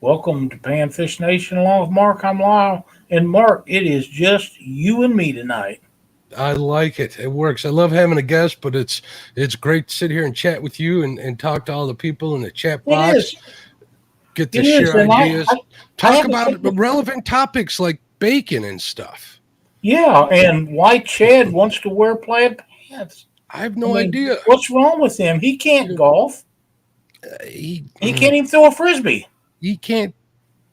Welcome to Panfish Nation along with Mark. I'm Lyle. And Mark, it is just you and me tonight. I like it. It works. I love having a guest, but it's great to sit here and chat with you and talk to all the people in the chat It box, is. get to It is. share And ideas, I talk have a about couple. relevant topics like bacon and stuff. Yeah, and why Chad wants to wear plaid pants. I have I no mean, idea. what's wrong with him? He can't golf. He He can't even throw a frisbee. he can't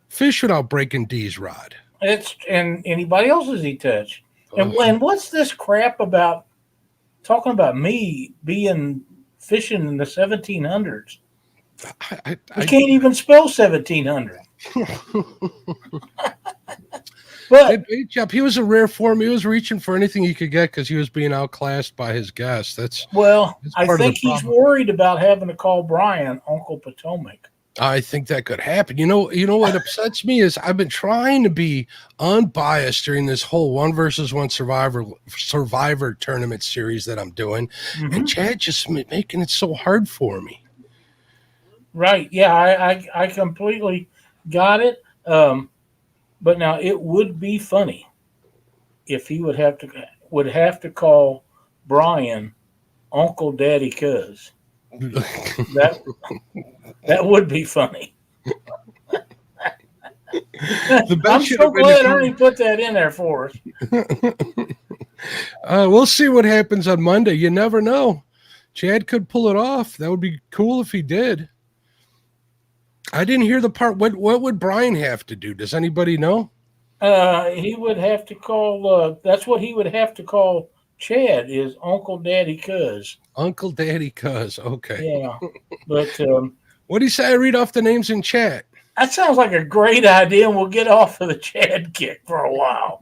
fish without breaking D's rod. It's and anybody else's he touched. Uh, And what's this crap about talking about me being fishing in the 1700s? He I can't even spell 1700. Hey, But bait job. He was a rare form. He was reaching for anything he could get because he was being outclassed by his guests. well, That's I part of the think he's problem. worried about having to call Brian Uncle Potomac. I think that could happen. You know what upsets me is I've been trying to be unbiased during this whole one versus one survivor tournament series that I'm doing, and Hmm. Chad just making it so hard for me. Right? Yeah, I completely got it. But now it would be funny if he would have to call Brian Uncle Daddy Cuz. That that would be funny. The bet I'm should have so been to glad call. Ernie put that in there for us. We'll see what happens on Monday. You never know. Chad could pull it off. That would be cool if he did. I didn't hear the part. What would Brian have to do? Does anybody know? He would have to call. That's what he would have to call Chad is Uncle Daddy Cuz. Uncle Daddy Cuz. Okay. Yeah, but What do you say? I read off the names in chat. that sounds like a great idea, and we'll get off of the Chad kick for a while.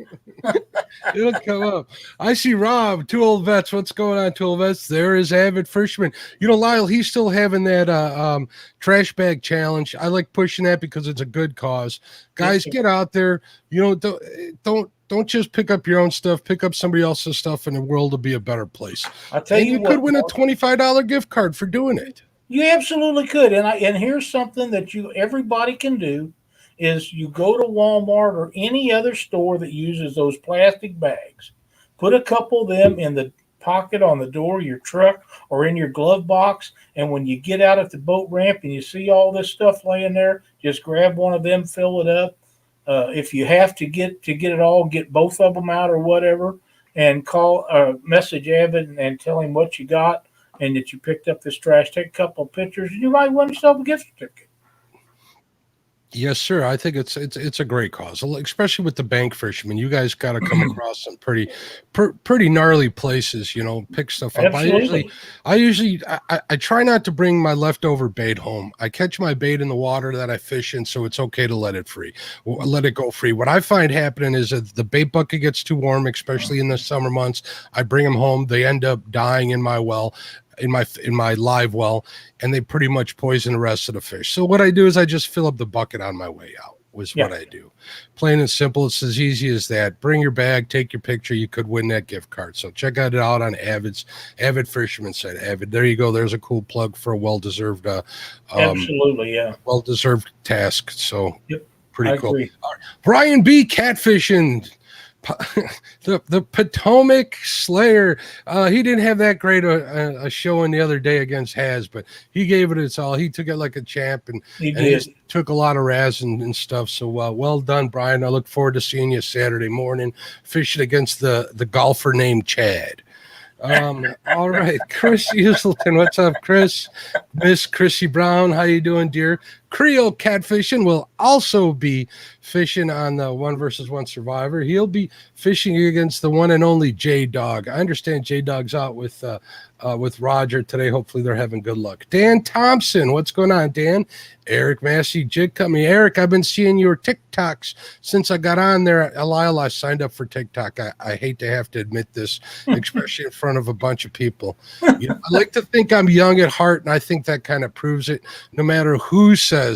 It'll come up. I see Rob, two old vets. What's going on, two old vets? There is Avid Fisherman. Lyle, he's still having that trash bag challenge. I like pushing that because it's a good cause. It's Guys, get out there. Don't just pick up your own stuff. Pick up somebody else's stuff, and the world will be a better place. I tell And you you could what, win a Mark, $25 gift card for doing it. you absolutely could. And here's something that you everybody can do is you go to Walmart or any other store that uses those plastic bags. Put a couple of them in the pocket on the door of your truck or in your glove box. And when you get out at the boat ramp and you see all this stuff laying there, just grab one of them, fill it up. If you have to get it all, get both of them out or whatever, and call message Abbott and tell him what you got and that you picked up this trash. Take a couple of pictures, and you might win yourself a gift certificate. Yes, sir. I think it's a great cause, especially with the bank fishermen. You guys got to come across some pretty gnarly places. Pick stuff up. I usually, Absolutely. I usually, I try not to bring my leftover bait home. I catch my bait in the water that I fish in, so it's okay to let it go free. What I find happening is that the bait bucket gets too warm, especially in the summer months. I bring them home. They end up dying in my well. In my live well, and they pretty much poison the rest of the fish. So what I do is I just fill up the bucket on my way out. Was Yeah. what I do. Plain and simple. It's as easy as that. Bring your bag, take your picture. You could win that gift card. So check it out on Avid Fisherman site. Avid. There you go. There's a cool plug for a well-deserved Absolutely. Yeah. well-deserved task. So Yep. I pretty cool. agree. All right. Brian B. Catfishing. The Potomac Slayer. He didn't have that great a showing the other day against Haz, but he gave it its all. He took it like a champ, and He and he did. took a lot of raz and stuff. So well done, Brian. I look forward to seeing you Saturday morning fishing against the golfer named Chad. All right, Chris Uselton, what's up, Chris? Miss Chrissy Brown, how you doing, dear? Creole Catfishing will also be fishing on the one versus one survivor. He'll be fishing against the one and only J Dog. I understand J Dog's out with Roger today. Hopefully they're having good luck. Dan Thompson, what's going on, Dan? Eric Massey, Jig Company. Eric, I've been seeing your TikToks since I got on there. Lyle, I signed up for TikTok. I hate to have to admit this, especially in front of a bunch of people. I like to think I'm young at heart, and I think that kind of proves it. No matter who says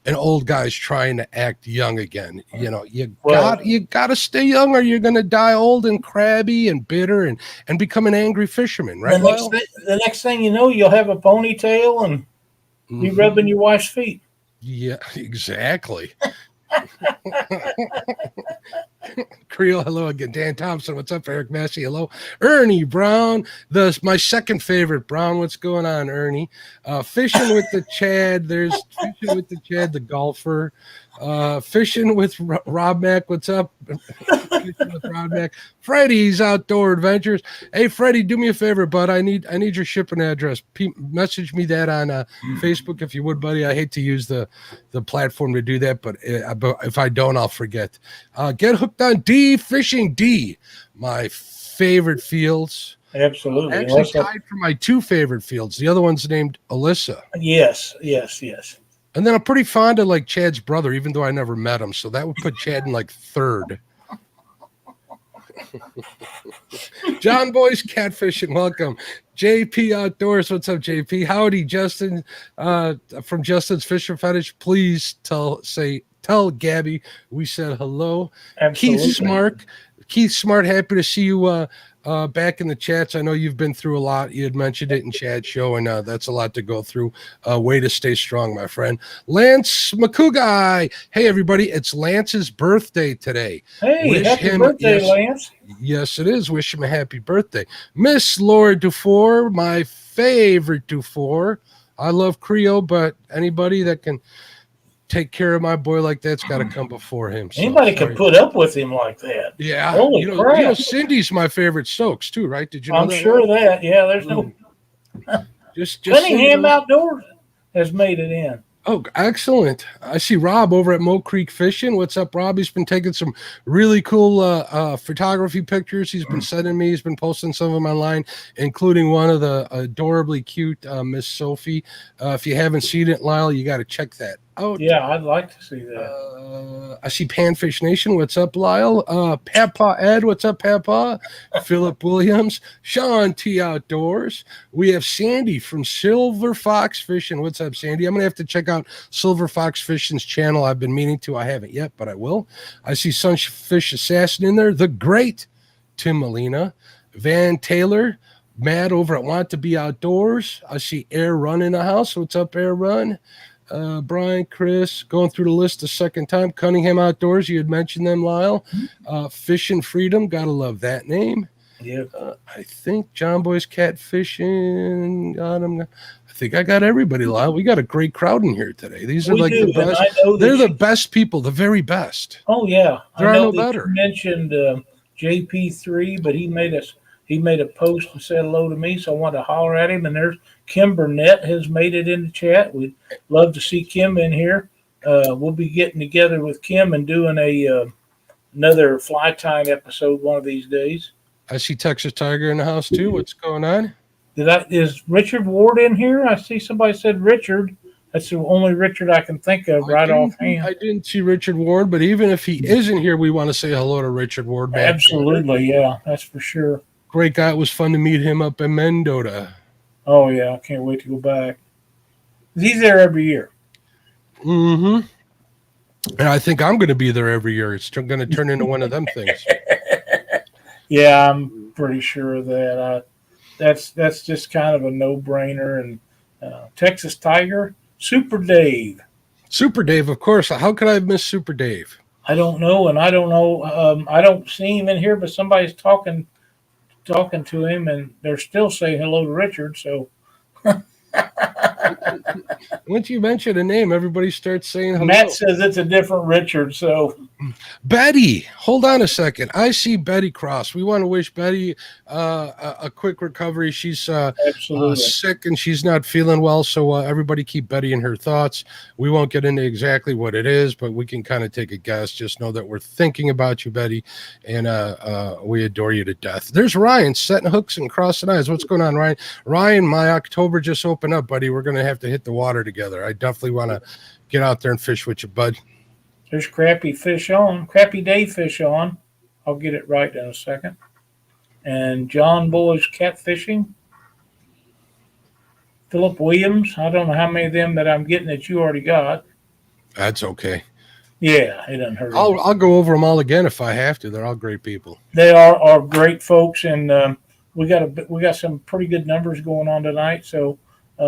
an old guy's trying to act young again, Well, you gotta stay young, or you're gonna die old and crabby and bitter and become an angry fisherman, the right, next Lyle? thing, the next thing you know, you'll have a ponytail and be Mhm. rubbing your wife's feet. Yeah, exactly. Creel, hello again. Dan Thompson, what's up? Eric Massey, hello. Ernie Brown, my second favorite Brown. What's going on, Ernie? Fishing with the Chad. There's Fishing with the Chad, the golfer. Fishing with Rob Mack. What's up? Fishing with Rob Mack. Freddie's Outdoor Adventures. Hey, Freddie, do me a favor, bud. I need your shipping address. Message me that on Facebook if you would, buddy. I hate to use the platform to do that, but if I don't, I'll forget. Get hooked on D Fishing. D, my favorite fields. Absolutely. Actually tied for my two favorite fields. The other one's named Alyssa. Yes. And then I'm pretty fond of like Chad's brother, even though I never met him. So that would put Chad in like third. John Boy's Catfishing, welcome. JP Outdoors, what's up, JP? Howdy, Justin. From Justin's Fisher Fetish, please tell Gabby we said hello. Absolutely. Keith Smart, happy to see you back in the chats. I know you've been through a lot. You had mentioned it in Chad's show, and that's a lot to go through. Way to stay strong, my friend. Lance McCougai. Hey, everybody. It's Lance's birthday today. Hey, happy birthday, Lance. Yes, it is. Wish him a happy birthday. Miss Laura Dufour, my favorite Dufour. I love Creole, but anybody that can take care of my boy like that's got to come before him. So, anybody can put up with him like that. Yeah. Holy crap. You know, Cindy's my favorite Stokes too, right? Did you know I'm that? sure of that. Yeah, there's no. Just Cunningham Outdoors has made it in. Oh, excellent. I see Rob over at Mo Creek Fishing. What's up, Rob? He's been taking some really cool photography pictures. He's been sending me. He's been posting some of them online, including one of the adorably cute Miss Sophie. If you haven't seen it, Lyle, you got to check that out. Yeah, I'd like to see that. I see Panfish Nation. What's up, Lyle? Papa Ed. What's up, Papa? Philip Williams. Sean T Outdoors. We have Sandy from Silver Fox Fishing. What's up, Sandy? I'm going to have to check out Silver Fox Fishing's channel. I've been meaning to. I haven't yet, but I will. I see Sunfish Assassin in there. The great Tim Molina. Van Taylor. Matt over at Want to Be Outdoors. I see Air Run in the house. What's up, Air Run? Brian, Chris, going through the list a second time. Cunningham Outdoors, you had mentioned them, Lyle. Fishing Freedom, gotta love that name. Yeah. I think John Boy's Catfishing. I think I got everybody, Lyle. We got a great crowd in here today. These are the best. They're the best people, the very best. Oh yeah, there are no better. You mentioned JP3, but he made a post and said hello to me, so I wanted to holler at him. And there's Kim Burnett has made it in the chat. We'd love to see Kim in here. We'll be getting together with Kim and doing another Fly Tying episode one of these days. I see Texas Tiger in the house too. What's going on? Is Richard Ward in here? I see somebody said Richard. That's the only Richard I can think of offhand. I didn't see Richard Ward, but even if he isn't here, we want to say hello to Richard Ward. Absolutely, yeah, that's for sure. Great guy. It was fun to meet him up in Mendota. Oh, yeah. I can't wait to go back. He's there every year. Mm-hmm. And I think I'm going to be there every year. It's going to turn into one of them things. Yeah, I'm pretty sure of that. That's just kind of a no-brainer. And Texas Tiger, Super Dave. Super Dave, of course. How could I have missed Super Dave? I don't know, and I don't know. I don't see him in here, but somebody's talking to him, and they're still saying hello to Richard. So once you mention a name, everybody starts saying hello. Matt says it's a different Richard. So Betty, hold on a second. I see Betty Cross. We want to wish Betty a quick recovery. She's sick and she's not feeling well. So everybody keep Betty in her thoughts. We won't get into exactly what it is, but we can kind of take a guess. Just know that we're thinking about you, Betty, and we adore you to death. There's Ryan setting hooks and crossing eyes. What's going on, Ryan? Ryan, my October just opened up, buddy. We're going to have to hit the water together. I definitely want to get out there and fish with you, bud. There's Crappy Dave Fish on. I'll get it right in a second. And John Boy's Catfishing. Philip Williams. I don't know how many of them that I'm getting that you already got. That's okay. Yeah, it doesn't hurt. I'll go over them all again if I have to. They're all great people. They are great folks, and we got some pretty good numbers going on tonight. So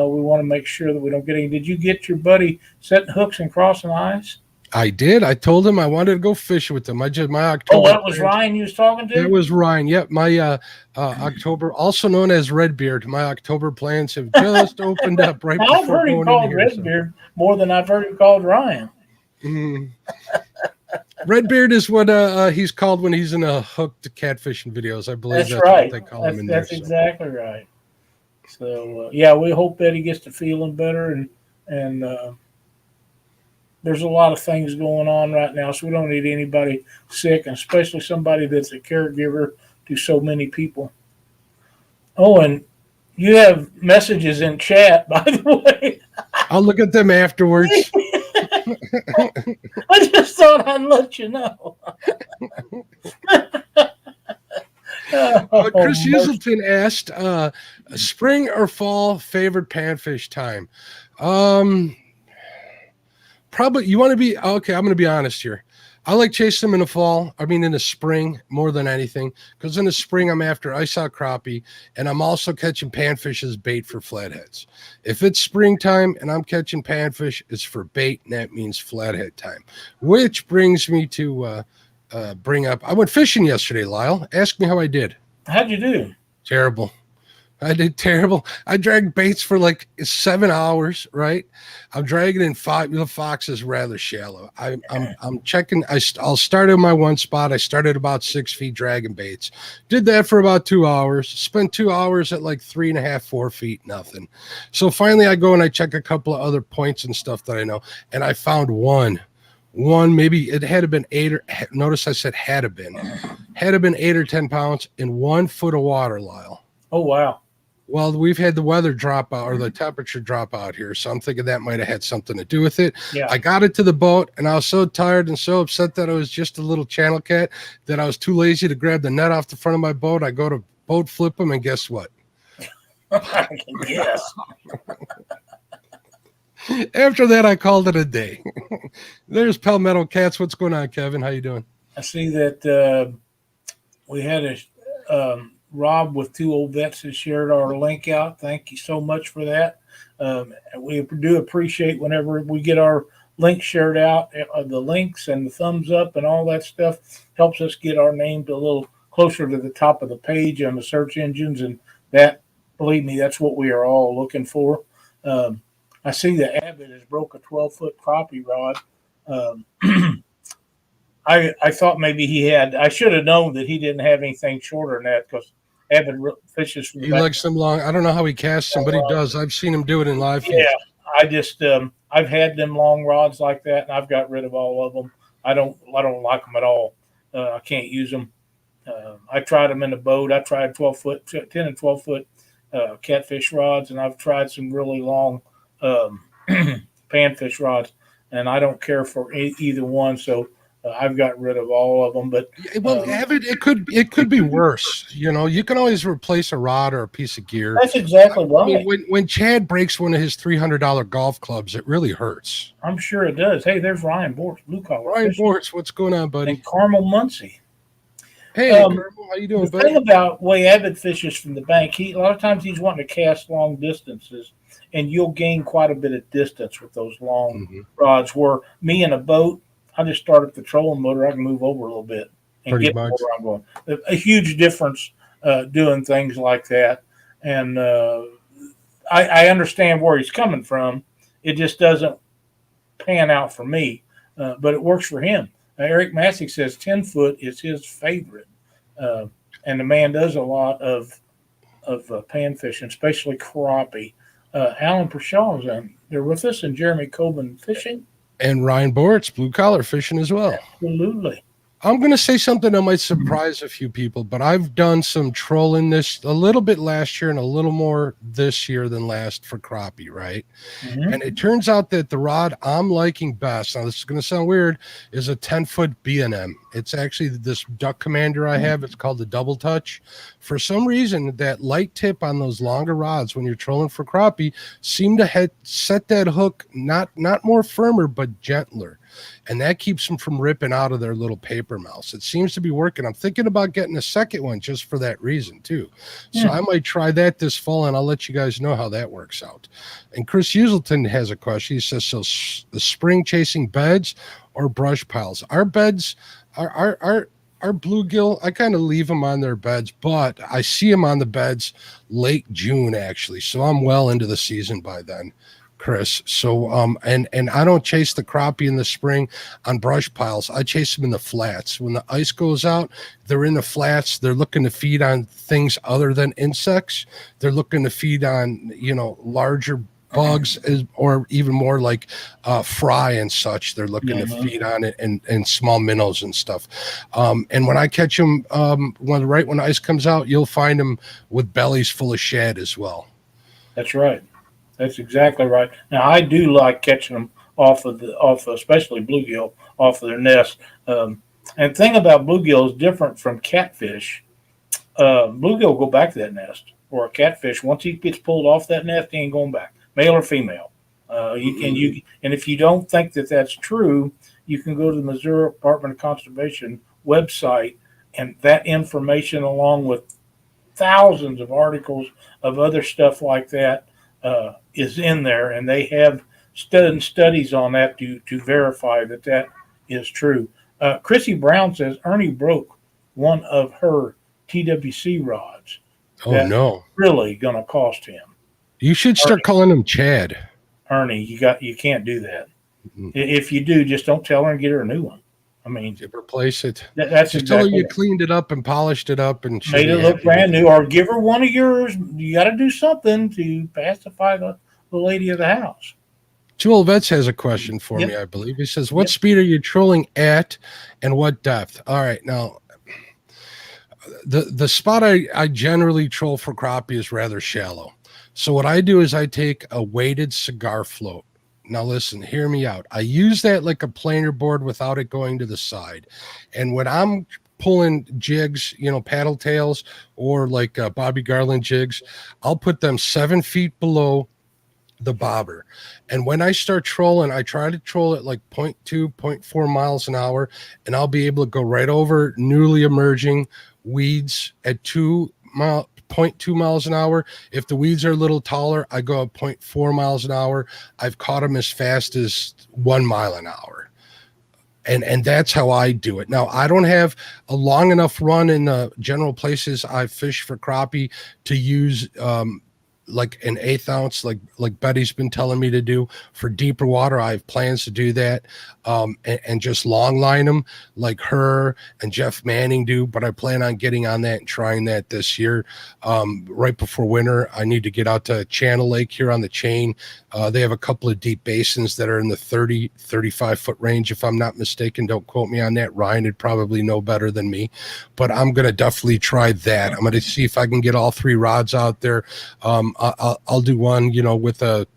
We want to make sure that we don't get any. Did you get your buddy setting hooks and crossing eyes? I did. I told him I wanted to go fishing with him. My Oh, October. that was Ryan you was talking That to? was Ryan. Yep. My October, also known as Redbeard. My October plans have just opened up right Now, I've before heard him going into called here. So. Redbeard more than I've heard him called Ryan. Mm. Redbeard is what he's called when he's in a hooked catfishing videos. I believe that's right. what they call him in there. That's exactly right. So we hope that he gets to feeling better, and there's a lot of things going on right now, so we don't need anybody sick, and especially somebody that's a caregiver to so many people. Oh, and you have messages in chat, by the way. I'll look at them afterwards. I just thought I'd let you know. Chris Uselton asked, spring or fall favorite panfish time? Probably you want to be okay. I'm going to be honest here. I like chasing them in the spring more than anything, because in the spring I'm after ice out crappie, and I'm also catching panfish as bait for flatheads. If it's springtime and I'm catching panfish, it's for bait, and that means flathead time. Which brings me to bring up, I went fishing yesterday, Lyle. Ask me how I did. How'd you do? Terrible. I did terrible. I dragged baits for like 7 hours, right? I'm dragging in 5. The Fox is rather shallow. I'm checking. I'll start in my one spot. I started about 6 feet dragging baits. Did that for about 2 hours. Spent 2 hours at like 3.5, 4 feet, nothing. So finally I go and I check a couple of other points and stuff that I know. And I found one, maybe it had been 8 or notice I said had been 8 or 10 pounds in 1 foot of water, Lyle. Oh, wow. Well, we've had the weather drop out, or the temperature drop out here, so I'm thinking that might have had something to do with it. Yeah. I got it to the boat, and I was so tired and so upset that I was just a little channel cat that I was too lazy to grab the net off the front of my boat. I go to boat flip them, and guess what? Yes. After that, I called it a day. There's Palmetto Cats. What's going on, Kevin? How you doing? I see that we had a Rob with 2 old vets has shared our link out. Thank you so much for that. We do appreciate whenever we get our link shared out. The links and the thumbs up and all that stuff helps us get our name to a little closer to the top of the page on the search engines, and that, believe me, that's what we are all looking for. I see that Abbott has broke a 12-foot crappie rod. I thought maybe he had. I should have known that he didn't have anything shorter than that, because Abbott fishes from the back. Likes them long. I don't know how he casts them, but he does. I've seen him do it in live feeds. Yeah, I just I've had them long rods like that, and I've got rid of all of them. I don't like them at all. I can't use them. I tried them in the boat. I tried 10 and 12 foot catfish rods, and I've tried some really long panfish rods, and I don't care for either one. So I've got rid of all of them. But it could be worse. You know, you can always replace a rod or a piece of gear. That's exactly right. I mean, when Chad breaks one of his $300 golf clubs, it really hurts. I'm sure it does. Hey, there's Ryan Bortz, blue collar. Ryan Bortz, what's going on, buddy? And Carmel Muncie. Hey, Carmel, how you doing, the buddy? thing about way Abbott fishes from the bank, a lot of times he's wanting to cast long distances, and you'll gain quite a bit of distance with those long rods. Where me in a boat, I just start up the trolling motor. I can move over a little bit and get where I'm going. A huge difference doing things like that. And I understand where he's coming from. It just doesn't pan out for me, but it works for him. Eric Massey says 10 foot is his favorite. And the man does a lot of pan fishing, especially crappie. Alan Pershaw's they're with us, and Jeremy Coben fishing. And Ryan Bortz, blue collar fishing as well. Absolutely. I'm going to say something that might surprise a few people, but I've done some trolling this a little bit last year and a little more this year than last for crappie, right? And it turns out that the rod I'm liking best, now this is going to sound weird, is a 10-foot B&M. It's actually this Duck Commander I have. It's called the Double Touch. For some reason, that light tip on those longer rods when you're trolling for crappie seem to set that hook not more firmer, but gentler. and that keeps them from ripping out of their little paper mouths. It seems to be working. I'm thinking about getting a second one just for that reason too. So I might try that this fall, and I'll let you guys know how that works out. And Chris Uselton has a question. He says, so the spring chasing beds or brush piles? Our beds our bluegill, I kind of leave them on their beds, but I see them on the beds late June actually. So I'm well into the season by then, Chris. So and I don't chase the crappie in the spring on brush piles. I chase them in the flats. When the ice goes out, they're in the flats. They're looking to feed on things other than insects. They're looking to feed on, larger bugs, or even more like fry and such. They're looking to feed on it, and small minnows and stuff. And when I catch them, when ice comes out, you'll find them with bellies full of shad as well. That's right. That's exactly right. Now I do like catching them off of especially bluegill off of their nest. And the thing about bluegill is different from catfish. Bluegill will go back to that nest, or a catfish, once he gets pulled off that nest, he ain't going back. Male or female. And if you don't think that that's true, you can go to the Missouri Department of Conservation website, and that information, along with thousands of articles of other stuff like that, is in there, and they have studies on that to verify that is true. Chrissy Brown says Ernie broke one of her TWC rods. Oh no! Really going to cost him. You should start calling him Chad. Ernie, you can't do that. Mm-hmm. If you do, just don't tell her and get her a new one. I mean, replace it. That's just exactly tell her you cleaned it up and polished it up and made it look brand new, or give her one of yours. You got to do something to pacify the lady of the house. Jewel Vets has a question for me, I believe. He says, what speed are you trolling at, and what depth? All right, now the spot I generally troll for crappie is rather shallow. So what I do is I take a weighted cigar float. Now listen, hear me out. I use that like a planer board without it going to the side. And when I'm pulling jigs, paddle tails, or like Bobby Garland jigs, I'll put them 7 feet below the bobber. And when I start trolling, I try to troll at like 0.2, 0.4 miles an hour, and I'll be able to go right over newly emerging weeds at 0.2 miles an hour. If the weeds are a little taller, I go at 0.4 miles an hour. I've caught them as fast as 1 mile an hour. And that's how I do it. Now, I don't have a long enough run in the general places I fish for crappie to use like an 1/8 ounce, like Betty's been telling me to do. For deeper water, I have plans to do that, and just long line them like her and Jeff Manning do. But I plan on getting on that and trying that this year. Right before winter, I need to get out to Channel Lake here on the chain. They have a couple of deep basins that are in the 30, 35 foot range, if I'm not mistaken. Don't quote me on that. Ryan would probably know better than me, but I'm going to definitely try that. I'm going to see if I can get all 3 rods out there. I'll do one, with a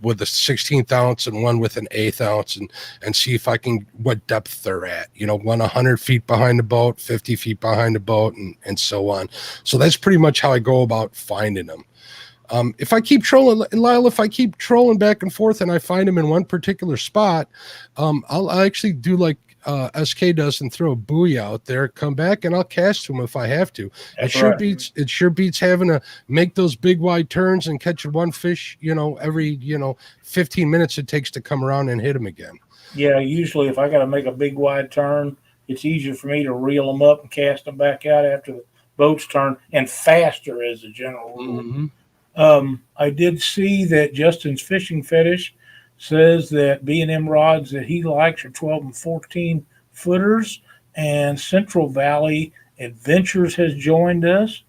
16th ounce and one with an 1/8 ounce, and see if I can, what depth they're at, one 100 feet behind the boat, 50 feet behind the boat, and so on. So that's pretty much how I go about finding them. If I keep trolling, Lyle, if I keep trolling back and forth and I find them in one particular spot, I'll actually do like SK does and throw a buoy out there, come back, and I'll cast to them if I have to. It sure beats having to make those big wide turns and catch one fish, every 15 minutes it takes to come around and hit them again. Yeah, usually if I got to make a big wide turn, it's easier for me to reel them up and cast them back out after the boat's turn, and faster as a general rule. Mm-hmm. I did see that Justin's Fishing Fetish says that B&M rods that he likes are 12 and 14 footers, and Central Valley Adventures has joined us.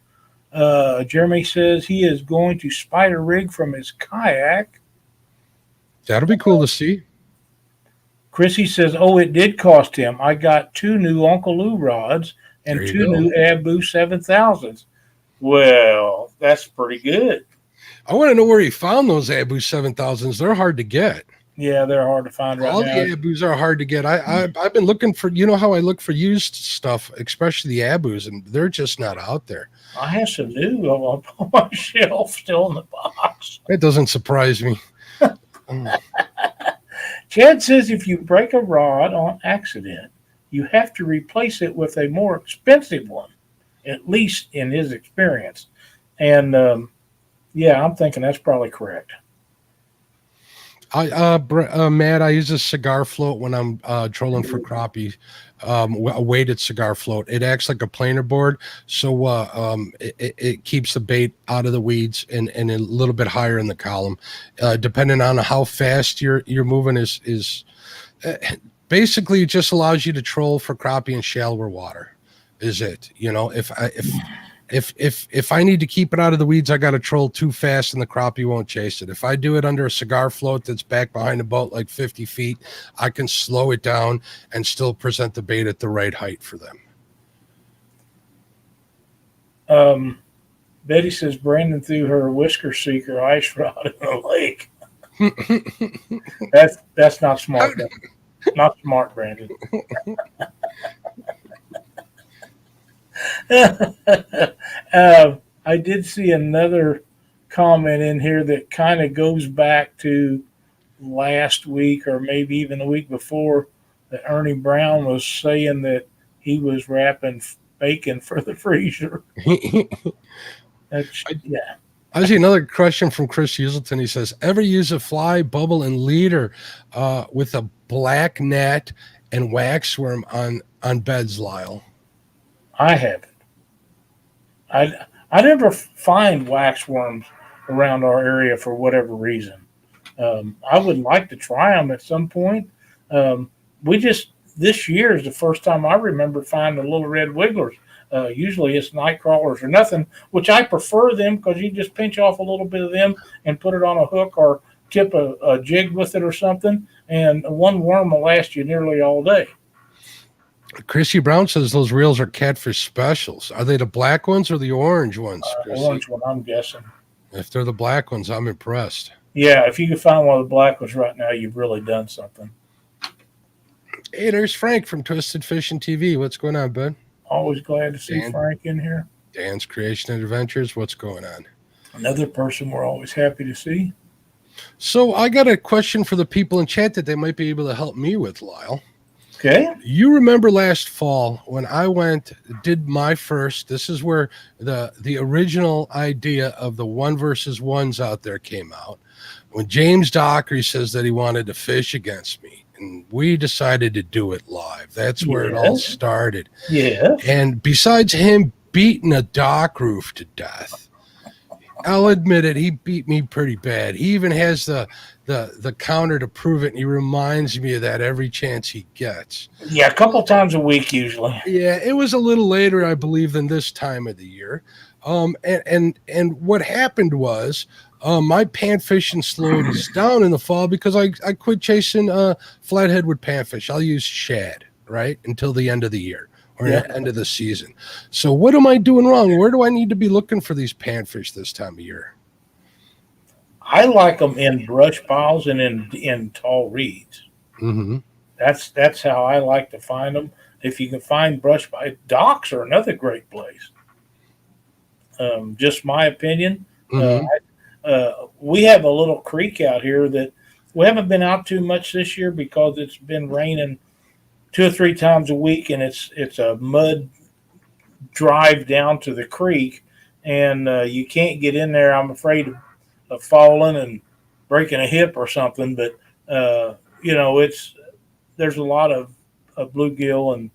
Jeremy says he is going to spider rig from his kayak. That'll be cool to see. Chrissy says, it did cost him. I got 2 new Uncle Lou rods and 2 new Abu 7000s. Well, that's pretty good. I want to know where he found those Abu 7000s. They're hard to get. Yeah, they're hard to find right now. All the Abus are hard to get. I've been looking for, how I look for used stuff, especially the Abus, and they're just not out there. I have some new on my shelf still in the box. It doesn't surprise me. Chad says if you break a rod on accident, you have to replace it with a more expensive one, at least in his experience. And yeah, I'm thinking that's probably correct. Matt, I use a cigar float when I'm trolling for crappie. A weighted cigar float. It acts like a planer board, so it keeps the bait out of the weeds and a little bit higher in the column. Depending on how fast you're moving, is uh, basically it just allows you to troll for crappie in shallower water. Is it? If I need to keep it out of the weeds, I got to troll too fast and the crappie won't chase it. If I do it under a cigar float that's back behind the boat like 50 feet, I can slow it down and still present the bait at the right height for them. Um, Betty says Brandon threw her whisker seeker ice rod in the lake. That's not smart. Not smart, Brandon. I did see another comment in here that kind of goes back to last week or maybe even the week before that Ernie Brown was saying that he was wrapping bacon for the freezer. That's, yeah. I see another question from Chris Uselton. He says, ever use a fly, bubble, and leader with a black gnat and waxworm on beds, Lyle? I haven't. I never find waxworms around our area for whatever reason. I would like to try them at some point. We just this year is the first time I remember finding little red wigglers. Usually it's night crawlers or nothing, which I prefer them because you just pinch off a little bit of them and put it on a hook or tip a jig with it or something, and one worm will last you nearly all day. Chrissy Brown says those reels are catfish specials. Are they the black ones or the orange ones, Chrissy? Orange one, I'm guessing. If they're the black ones, I'm impressed. Yeah, if you can find one of the black ones right now, you've really done something. Hey, there's Frank from Twisted Fishing TV. What's going on, bud? Always glad to see Frank in here. Dan's Creation and Adventures. What's going on? Another person we're always happy to see. So I got a question for the people in chat that they might be able to help me with, Lyle. Okay. You remember last fall when I did my first, this is where the original idea of the 1 versus 1s out there came out. When James Dockery says that he wanted to fish against me, and we decided to do it live. That's where it all started. Yeah. And besides him beating a dock roof to death, I'll admit it, he beat me pretty bad. He even has the counter to prove it, and he reminds me of that every chance he gets. Yeah, a couple times a week usually. Yeah, it was a little later, I believe, than this time of the year. And what happened was my pan fishing slowed down in the fall because I quit chasing flathead with panfish. I'll use shad, right, until the end of the year. Or the end of the season. So what am I doing wrong? Where do I need to be looking for these panfish this time of year? I like them in brush piles and in tall reeds. Mm-hmm. That's how I like to find them. If you can find brush piles, docks are another great place. Just my opinion. Mm-hmm. We have a little creek out here that we haven't been out too much this year because it's been raining 2 or 3 times a week, and it's a mud drive down to the creek, and you can't get in there. I'm afraid of falling and breaking a hip or something. But there's a lot of bluegill and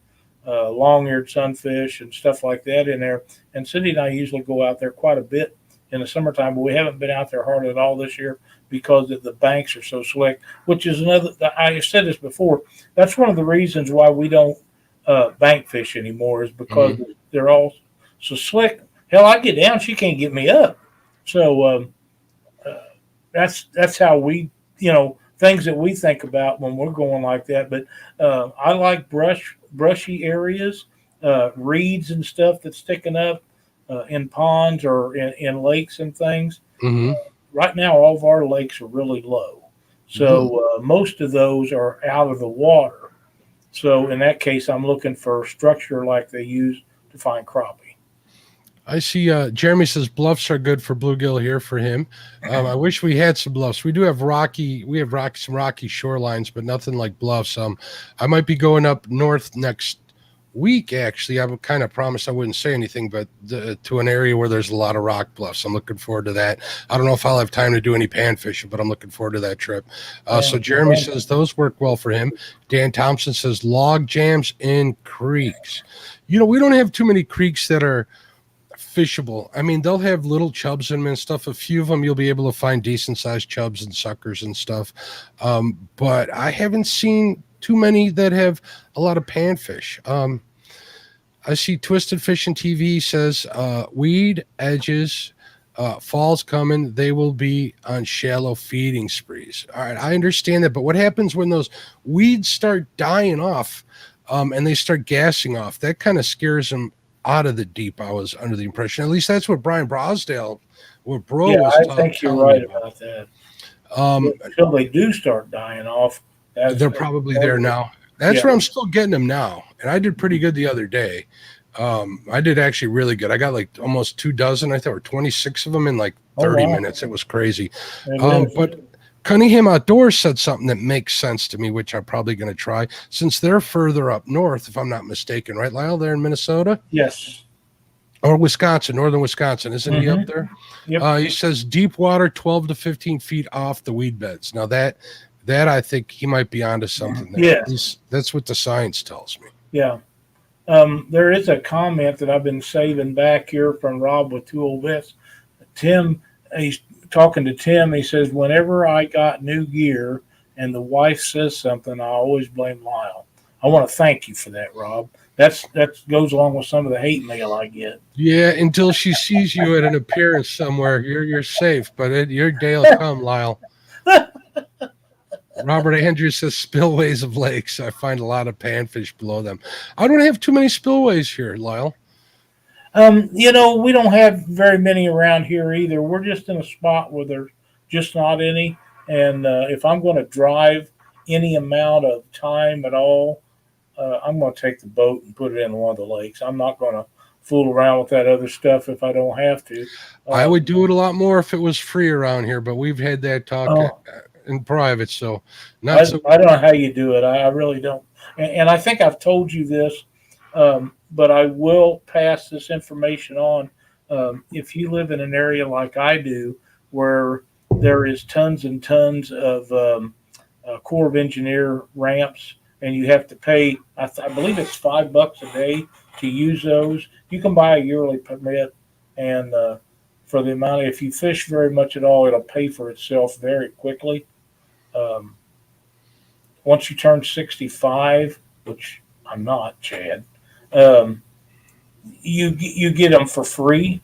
long-eared sunfish and stuff like that in there. And Cindy and I usually go out there quite a bit in the summertime, but we haven't been out there hardly at all this year because the banks are so slick, which is another, I said this before, that's one of the reasons why we don't bank fish anymore is because they're all so slick. Hell, I get down, she can't get me up. So that's how we, things that we think about when we're going like that. But I like brushy areas, reeds and stuff that's sticking up in ponds or in lakes and things. Mm-hmm. Right now, all of our lakes are really low. So most of those are out of the water. So in that case, I'm looking for structure like they use to find crappie. I see Jeremy says bluffs are good for bluegill here for him. I wish we had some bluffs. We do have some rocky shorelines, but nothing like bluffs. I might be going up north next week. Actually, I kind of promised I wouldn't say anything, but to an area where there's a lot of rock bluffs. I'm looking forward to that. I don't know if I'll have time to do any pan fishing, but I'm looking forward to that trip. So Jeremy says those work well for him. Dan Thompson says log jams in creeks. We don't have too many creeks that are fishable. I mean, they'll have little chubs in them and stuff. A few of them you'll be able to find decent sized chubs and suckers and stuff. But I haven't seen too many that have a lot of panfish. I see Twisted Fishing TV says weed edges, fall's coming. They will be on shallow feeding sprees. All right, I understand that, but what happens when those weeds start dying off and they start gassing off? That kind of scares them out of the deep. I was under the impression, at least that's what Brian Brosdale, what Bro was I think you're right about that. Until they do start dying off, they're probably there now. That's where I'm still getting them now, and I did pretty good the other day. I did actually really good. I got like almost 2 dozen, I think, or 26 of them in like 30 minutes. It was crazy. But Cunningham Outdoors said something that makes sense to me, which I'm probably going to try since they're further up north, if I'm not mistaken, right, Lyle? They're in Minnesota? Yes. Or Wisconsin, northern Wisconsin. Isn't he up there? Yep. He says deep water, 12 to 15 feet off the weed beds. Now that I think he might be onto something there. Yeah. That's what the science tells me. Yeah. There is a comment that I've been saving back here from Rob with Two Old Vets. Tim, he's talking to Tim. He says, whenever I got new gear and the wife says something, I always blame Lyle. I want to thank you for that, Rob. That goes along with some of the hate mail I get. Yeah, until she sees you at an appearance somewhere, you're safe. But your day will come, Lyle. Robert Andrews says spillways of lakes. I find a lot of panfish below them. I don't have too many spillways here, Lyle. We don't have very many around here either. We're just in a spot where there's just not any. And if I'm going to drive any amount of time at all, I'm going to take the boat and put it in one of the lakes. I'm not going to fool around with that other stuff if I don't have to. I would do it a lot more if it was free around here, but we've had that talk in private, so I don't know how you do it. I really don't. And I think I've told you this, but I will pass this information on. If you live in an area like I do, where there is tons and tons of Corps of Engineer ramps, and you have to pay, I believe it's $5 a day to use those. You can buy a yearly permit, and for the amount, if you fish very much at all, it'll pay for itself very quickly. Once you turn 65, which I'm not, Chad, you get them for free,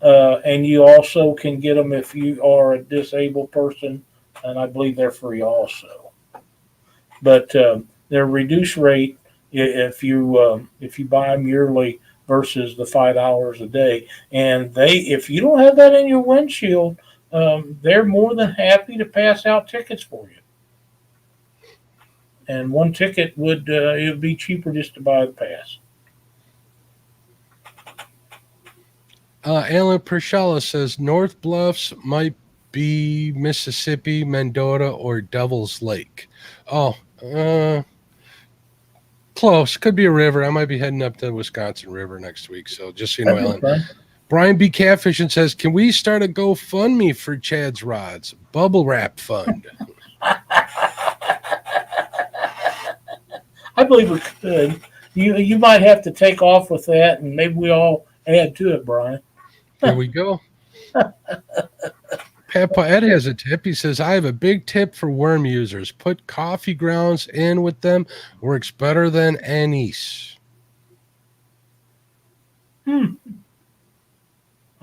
and you also can get them if you are a disabled person, and I believe they're free also. But they're reduced rate if you buy them yearly versus the $5 a day. And if you don't have that in your windshield, they're more than happy to pass out tickets for you. And one ticket would be cheaper just to buy the pass. Alan Pershala says North Bluffs might be Mississippi, Mendota, or Devil's Lake. Close. Could be a river. I might be heading up to the Wisconsin River next week. So just so you know, Alan. Fun. Brian B. Catfishing says, can we start a GoFundMe for Chad's rods? Bubble wrap fund. I believe we could. You might have to take off with that, and maybe we all add to it, Brian. There we go. Pat Ed has a tip. He says, I have a big tip for worm users. Put coffee grounds in with them. Works better than anise. I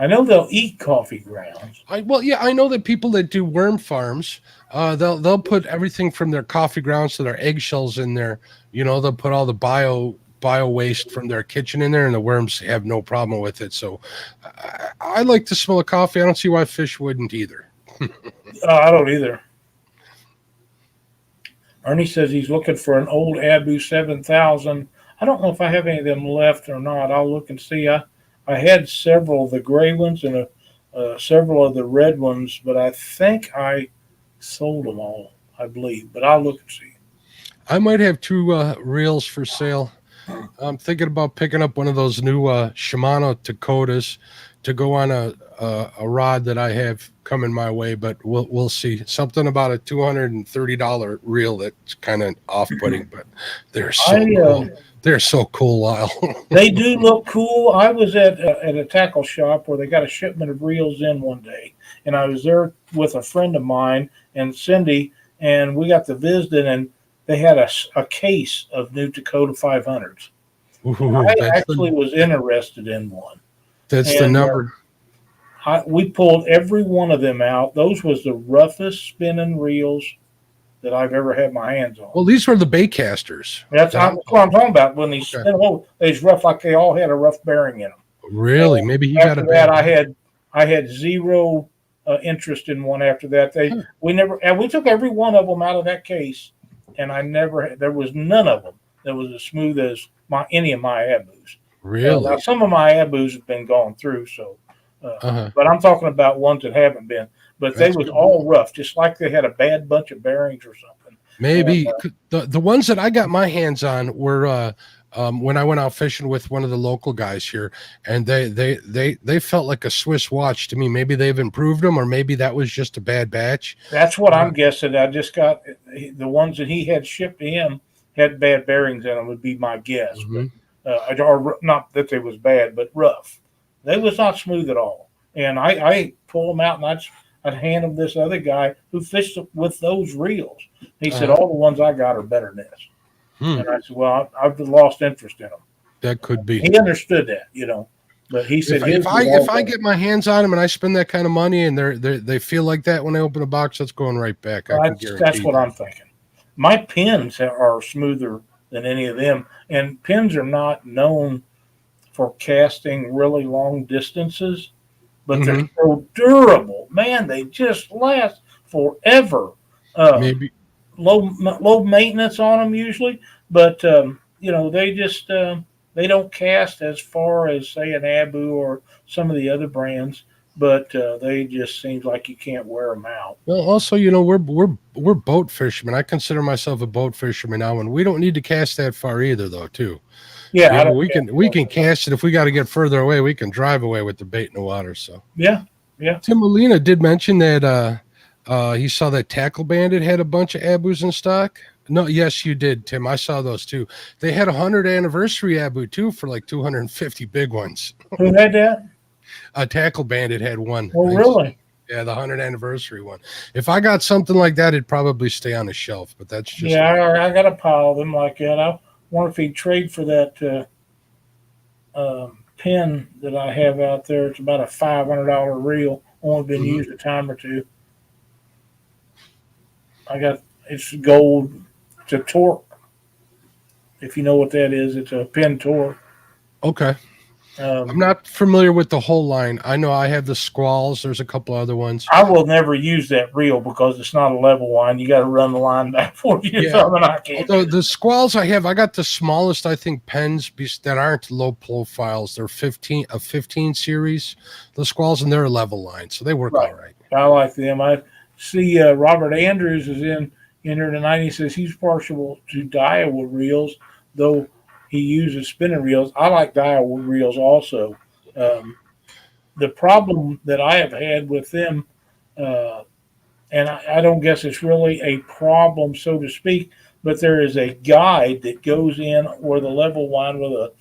know they'll eat coffee grounds. I know that people that do worm farms, they'll put everything from their coffee grounds to their eggshells in there. They'll put all the bio waste from their kitchen in there, and the worms have no problem with it. So I like the smell of coffee. I don't see why fish wouldn't either. I don't either. Ernie says he's looking for an old Abu 7000. I don't know if I have any of them left or not. I'll look and see. I I had several of the gray ones and several of the red ones, but I think I sold them all. I believe, but I'll look and see. I might have two reels for sale. I'm thinking about picking up one of those new Shimano Dakotas to go on a rod that I have coming my way, but we'll see. Something about a $230 reel that's kind of off-putting, but they're so I cool. They're so cool, Lyle. They do look cool. I was at a tackle shop where they got a shipment of reels in one day, and I was there with a friend of mine and Cindy, and we got to visit, and they had a case of new Dakota 500s. Ooh, I actually was interested in one, that's the and number. we pulled every one of them out. Those was the roughest spinning reels that I've ever had my hands on. Well, these were the baitcasters. That's what I'm talking about. When they spin low, they's rough, like they all had a rough bearing in them. Really? Maybe he got After a that, bad. I had zero interest in one. After that, we never, and we took every one of them out of that case, and I never there was none of them that was as smooth as any of my Abus. Really? Now some of my Abus have been gone through, so Uh-huh. but I'm talking about ones that haven't been. But That's they was good. all rough, just like they had a bad bunch of bearings or something. Maybe the ones that I got my hands on were when I went out fishing with one of the local guys here, and they felt like a Swiss watch to me. Maybe they've improved them, or maybe that was just a bad batch. That's what I'm guessing. I just got the ones that he had shipped to him had bad bearings in them. Would be my guess, Mhm. but or not that they was bad, but rough. They was not smooth at all. And I pull them out, and I'd hand them this other guy who fished with those reels. He said all the ones I got are better than this. Hmm. And I said, well, I've lost interest in them. That could be. He understood that, but he said If I get my hands on them and I spend that kind of money and they feel like that when I open a box, that's going right back. I can guarantee. That's what I'm thinking. My pins are smoother than any of them, and pins are not known for casting really long distances, but they're so durable. Man, they just last forever. Maybe Low maintenance on them usually, but they just they don't cast as far as say an Abu or some of the other brands, but they just seems like you can't wear them out. Well, also, we're boat fishermen. I consider myself a boat fisherman now, and we don't need to cast that far either, though. Too. Yeah, we can cast it if we got to get further away. We can drive away with the bait in the water. So yeah. Tim Molina did mention that he saw that Tackle Bandit had a bunch of Abus in stock. No, yes, you did, Tim. I saw those too. They had a 100th anniversary Abu too for like 250 big ones. Who had that? A Tackle Bandit had one. Oh, really? Yeah, the 100th anniversary one. If I got something like that, it'd probably stay on the shelf. But that's just I got a pile of them like that. I wonder if he'd trade for that pin that I have out there. It's about a $500 reel. Only been used a time or two. It's gold. It's a torque. If you know what that is, it's a pin torque. Okay. I'm not familiar with the whole line. I know I have the Squalls. There's a couple other ones. I will never use that reel because it's not a level line. You got to run the line back for you. Something I can't. The Squalls I got the smallest, I think, pens that aren't low profiles. They're 15 series. The Squalls, and they're a level line, so they work all right. I like them. I see Robert Andrews is in here tonight. He says he's partial to Daiwa reels, though he uses spinning reels. I like Daiwa reels also. The problem that I have had with them, and I don't guess it's really a problem, so to speak, but there is a guide that goes in where the level line where the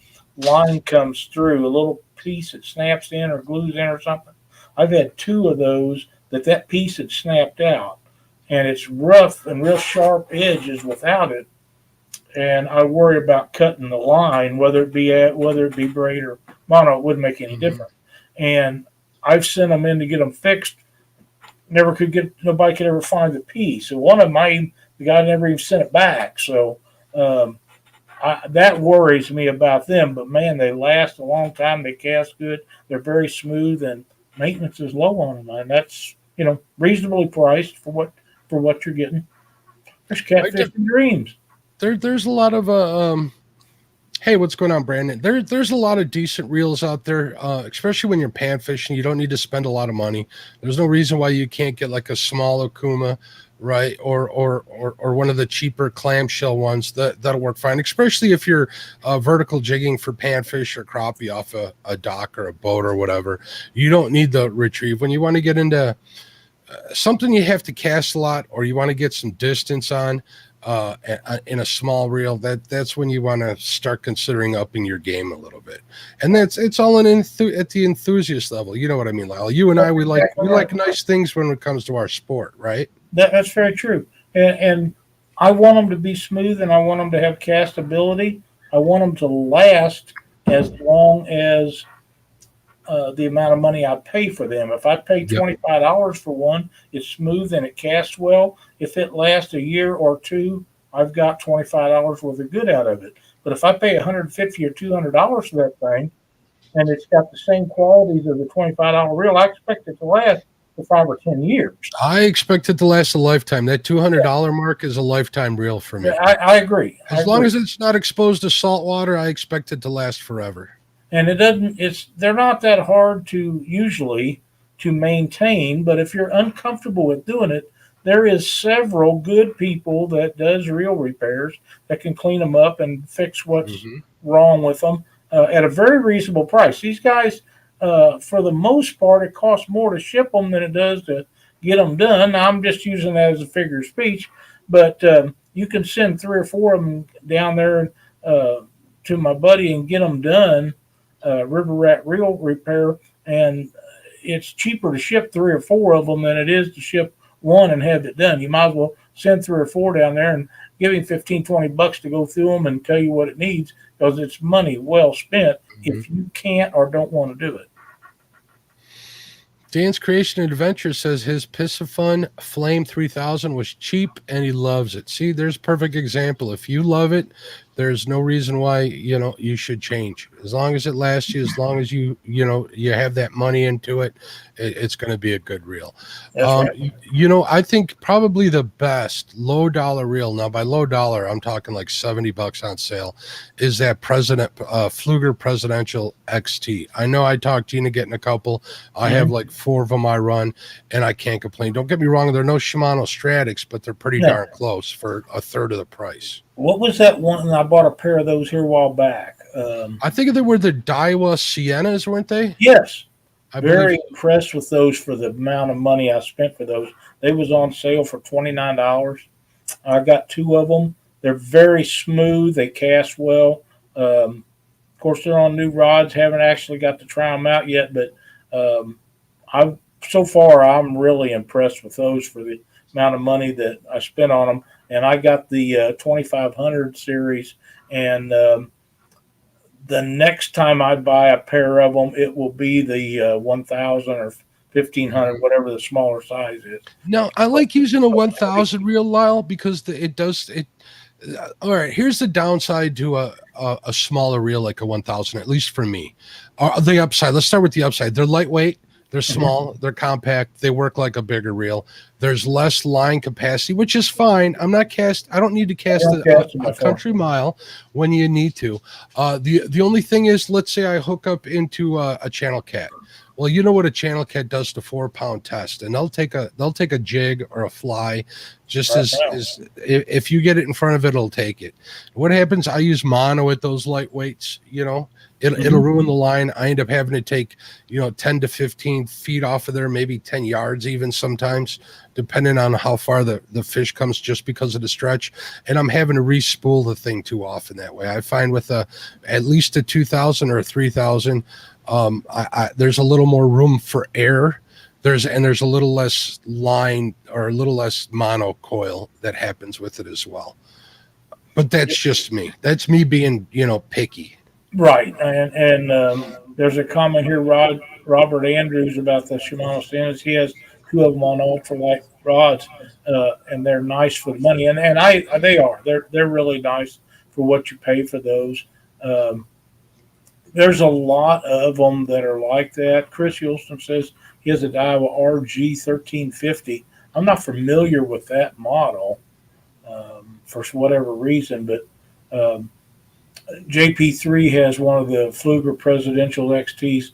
line comes through, a little piece that snaps in or glues in or something. I've had two of those that piece had snapped out, and it's rough and real sharp edges without it. And I worry about cutting the line, whether it be braid or mono, it wouldn't make any difference. And I've sent them in to get them fixed. Nobody could ever find the piece. So one of them, the guy never even sent it back. So that worries me about them. But man, they last a long time. They cast good. They're very smooth, and maintenance is low on them. And that's reasonably priced for what you're getting. There's catfish and dreams. There's a lot of Hey, what's going on, Brandon? There's a lot of decent reels out there, especially when you're pan fishing. You don't need to spend a lot of money. There's no reason why you can't get like a small Akuma, right? Or one of the cheaper clamshell ones that'll work fine, especially if you're vertical jigging for panfish or crappie off a dock or a boat or whatever. You don't need the retrieve. When you want to get into something you have to cast a lot, or you want to get some distance on in a small reel, that's when you want to start considering upping your game a little bit. And it's all at the enthusiast level. You know what I mean, Lyle? You and I, That's we exactly right. like nice things when it comes to our sport, right? That's very true. And I want them to be smooth, and I want them to have castability. I want them to last as long as the amount of money I pay for them. If I pay Yep. $25 for one, it's smooth and it casts well. If it lasts a year or two, I've got $25 worth of good out of it. But if I pay $150 or $200 for that thing, and it's got the same qualities as a $25 reel, I expect it to last for 5 or 10 years. I expect it to last a lifetime. That $200 mark is a lifetime reel for Yeah, me. I agree. I As long agree. as it's not exposed to salt water, I expect it to last forever. And it doesn't. They're not that hard to usually to maintain. But if you're uncomfortable with doing it, there is several good people that does reel repairs that can clean them up and fix what's Hmm. wrong with them at a very reasonable price. These guys, for the most part, it costs more to ship them than it does to get them done. Now, I'm just using that as a figure of speech, but you can send 3 or 4 of them down there uh, to my buddy and get them done. River Rat Reel Repair, and it's cheaper to ship 3 or 4 of them than it is to ship one and have it done. You might as well send 3 or 4 down there and give him 15, $20 to go through them and tell you what it needs, because it's money well spent Hmm. if you can't or don't want to do it. Dan's Creation Adventure says his Piscifun Flame 3000 was cheap and he loves it. See, there's a perfect example. If you love it, there's no reason why, you should change. As long as it lasts you, as long as you have that money into it, it's going to be a good reel. That's right. I think probably the best low dollar reel, now by low dollar, I'm talking like $70 on sale, is that Fluger Presidential XT. I know I talked Gina getting a couple. I have Mhm. like 4 of them I run, and I can't complain. Don't get me wrong, they're no Shimano Stratics, but they're pretty No. darn close for a third of the price. What was that one? I bought a pair of those here a while back. I think they were the Daiwa Siennas, weren't they? Yes, I believe. very impressed with those for the amount of money I spent for those. They was on sale for $29. I got 2 of them. They're very smooth. They cast well. Of course, they're on new rods. Haven't actually got to try them out yet, but um, I so far I'm really impressed with those for the amount of money that I spent on them. And I got the 2500 series, and the next time I buy a pair of them, it will be the 1000 or 1500, Mhm. whatever the smaller size is. No, I like using a 1000 reel, Lyle, because it does it. All right, here's the downside to a smaller reel like a 1000, at least for me. The upside. Let's start with the upside. They're lightweight. They're Mhm. small. They're compact. They work like a bigger reel. There's less line capacity, which is fine. I don't need to I cast don't cast them a that far. country mile when you need to. The only thing is, let's say I hook up into a channel cat. Well, you know what a channel cat does to 4 pound test, and they'll take a jig or a fly, just Right now. as if you get it in front of it, it'll take it. What happens? I use mono at those lightweights. It'll Mhm. ruin the line. I end up having to take 10 to 15 feet off of there, maybe 10 yards even sometimes, depending on how far the fish comes, just because of the stretch. And I'm having to re-spool the thing too often that way. I find with at least a 2000 or a 3000, there's a little more room for air. There's a little less line or a little less monocoil that happens with it as well. But that's just me. That's me being picky. Right, and there's a comment here, Robert Andrews, about the Shimano Standards. He has 2 of them on ultralight rods, and they're nice for the money. And they are. They're really nice for what you pay for those. Um, there's a lot of them that are like that. Chris Houston says he has a Daiwa RG 1350. I'm not familiar with that model for whatever reason, but um, JP3 has one of the Fluger Presidential XTs.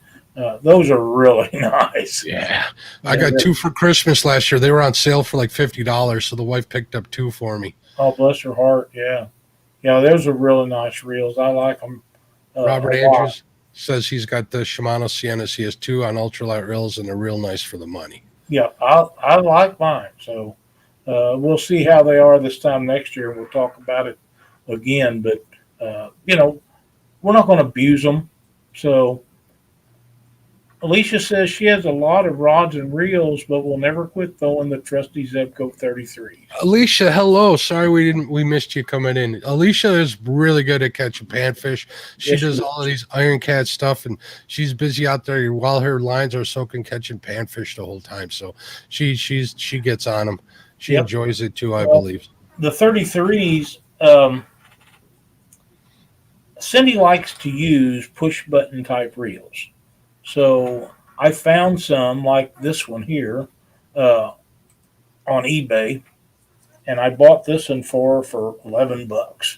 Those are really nice. Yeah. I And got two for Christmas last year. They were on sale for like $50, so the wife picked up two for me. oh, bless her heart. Yeah. Yeah, those are really nice reels. I like them a Robert lot. Andrews says he's got the Shimano Siennas. He has two on ultralight reels, and they're real nice for the money. Yeah, I like mine. So we'll see how they are this time next year. We'll talk about it again. But, we're not going to abuse them. So Alicia says she has a lot of rods and reels, but will never quit throwing the trusty Zebco 33s. Alicia, hello. Sorry we missed you coming in. Alicia is really good at catching panfish. She Yes, does she all of these iron cat stuff, and she's busy out there while her lines are soaking, catching panfish the whole time. So she gets on them. She Yep. enjoys it too, I Well, believe. the 33s, Cindy likes to use push button type reels. So I found some like this one here uh, on eBay, and I bought this one for $11.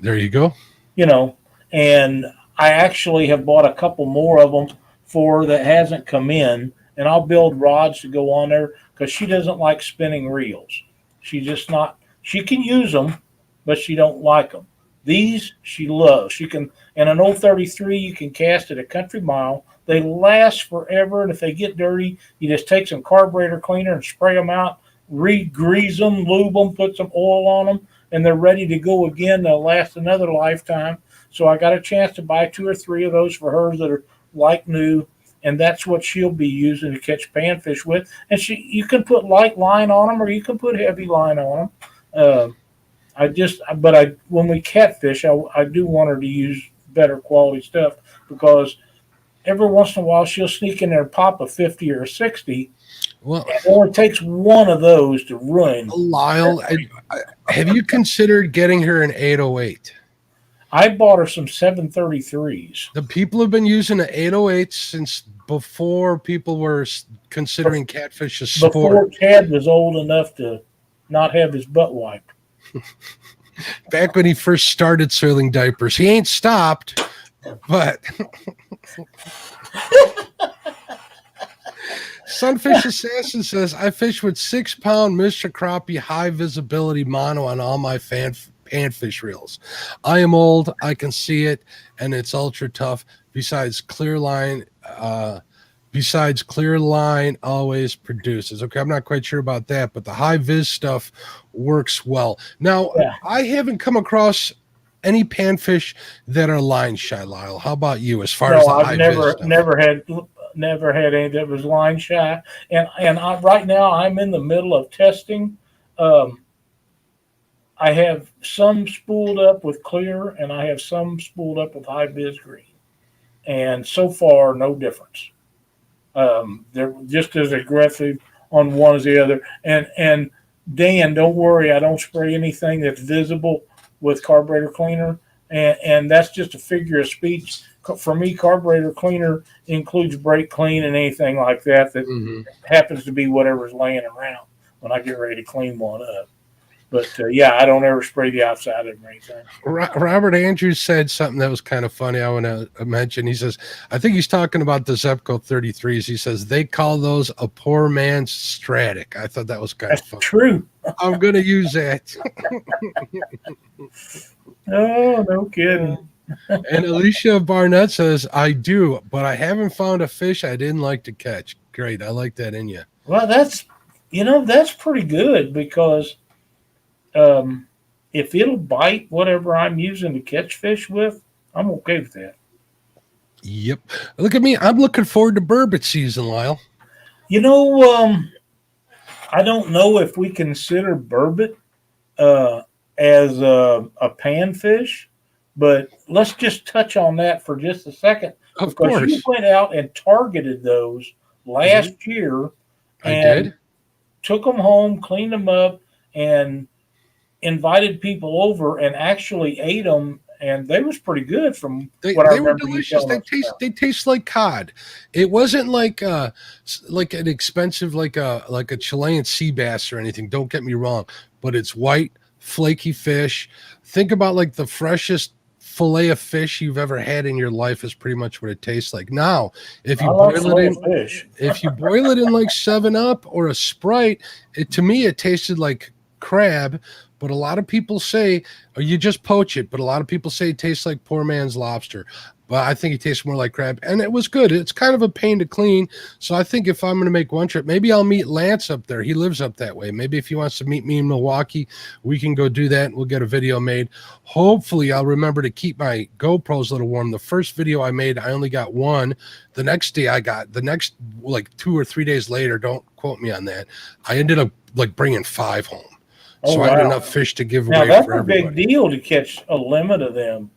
There you go. You know, and I actually have bought a couple more of them for that hasn't come in, and I'll build rods to go on there because she doesn't like spinning reels. She just not. She can use them, but she don't like them. These she loves. She can, and an old 33 you can cast at a country mile. They last forever, and if they get dirty, you just take some carburetor cleaner and spray them out, re-grease them, lube them, put some oil on them, and they're ready to go again. They'll last another lifetime. So I got a chance to buy two or three of those for hers that are like new, and that's what she'll be using to catch panfish with. And you can put light line on them, or you can put heavy line on them. When we catfish, I do want her to use better quality stuff because every once in a while she'll sneak in there and pop a 50 or a 60. Well, It only takes one of those to ruin. Lyle, have you considered getting her an 808? I bought her some 733s. The people have been using the 808 since before people were considering catfish a sport. Before Chad was old enough to not have his butt wiped. Back when he first started soiling diapers. He ain't stopped, but Sunfish Assassin says, I fish with 6-pound Mr. Crappie high visibility mono on all my panfish reels. I am old, I can see it, and it's ultra tough. Besides clear line always produces. Okay, I'm not quite sure about that, but the high vis stuff works well. Now, Yeah. I haven't come across any panfish that are line shy, Lyle. How about you as far as the high I've vis stuff? never had any that was line shy. And right now I'm in the middle of testing. I have some spooled up with clear, and I have some spooled up with high vis green. And so far, no difference. They're just as aggressive on one as the other. And Dan, don't worry, I don't spray anything that's visible with carburetor cleaner, and that's just a figure of speech. For me, carburetor cleaner includes brake clean and anything like that happens to be whatever's laying around when I get ready to clean one up. But I don't ever spray the outside of them or anything. Robert Andrews said something that was kind of funny. I want to mention. He says, I think he's talking about the Zebco 33s. He says they call those a poor man's Stratic. I thought that was kind of funny. True. I'm going to use that. Oh, no kidding. And Alicia Barnett says, I do, but I haven't found a fish I didn't like to catch. Great. I like that in you. Well, that's pretty good because if it'll bite whatever I'm using to catch fish with, I'm okay with that. Yep. Look at me. I'm looking forward to burbot season, Lyle. I don't know if we consider burbot as a panfish, but let's just touch on that for just a second. Of because course. you went out and targeted those last year. I and did. Took them home, cleaned them up, and invited people over and actually ate them, and they was pretty good from what I remember. They were delicious. They taste like cod. It wasn't like an expensive like a Chilean sea bass or anything. Don't get me wrong, but it's white, flaky fish. Think about like the freshest fillet of fish you've ever had in your life is pretty much what it tastes like. Now, if I you love boil it in, fish. if you boil it in like 7-Up or a Sprite, to me it tasted like crab. But a lot of people say, or you just poach it. But a lot of people say it tastes like poor man's lobster. But I think it tastes more like crab, and it was good. It's kind of a pain to clean. So I think if I'm going to make one trip, maybe I'll meet Lance up there. He lives up that way. Maybe if he wants to meet me in Milwaukee, we can go do that, and we'll get a video made. Hopefully, I'll remember to keep my GoPros a little warm. The first video I made, I only got one. The next day, the next like 2 or 3 days later, don't quote me on that, I ended up like bringing 5 home. So I had enough fish to give away that's for a everybody. big deal to catch a limit of them.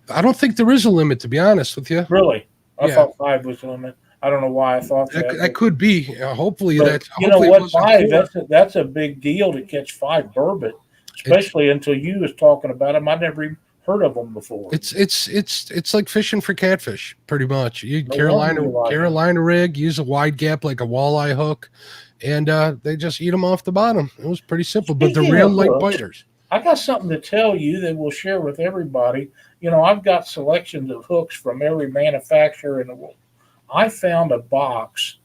I don't think there is a limit, to be honest with you. Really? I thought 5 was the limit. I don't know why I thought that. That could be. Hopefully that's. You know what? 5. That's a big deal to catch 5 burbot, especially until you was talking about them. I never even heard of them before. It's like fishing for catfish, pretty much. You Carolina rig, use a wide gap like a walleye hook, and they just eat them off the bottom. It was pretty simple, but they're real light biters. I got something to tell you that we'll share with everybody. You know, I've got selections of hooks from every manufacturer in the world. I found a box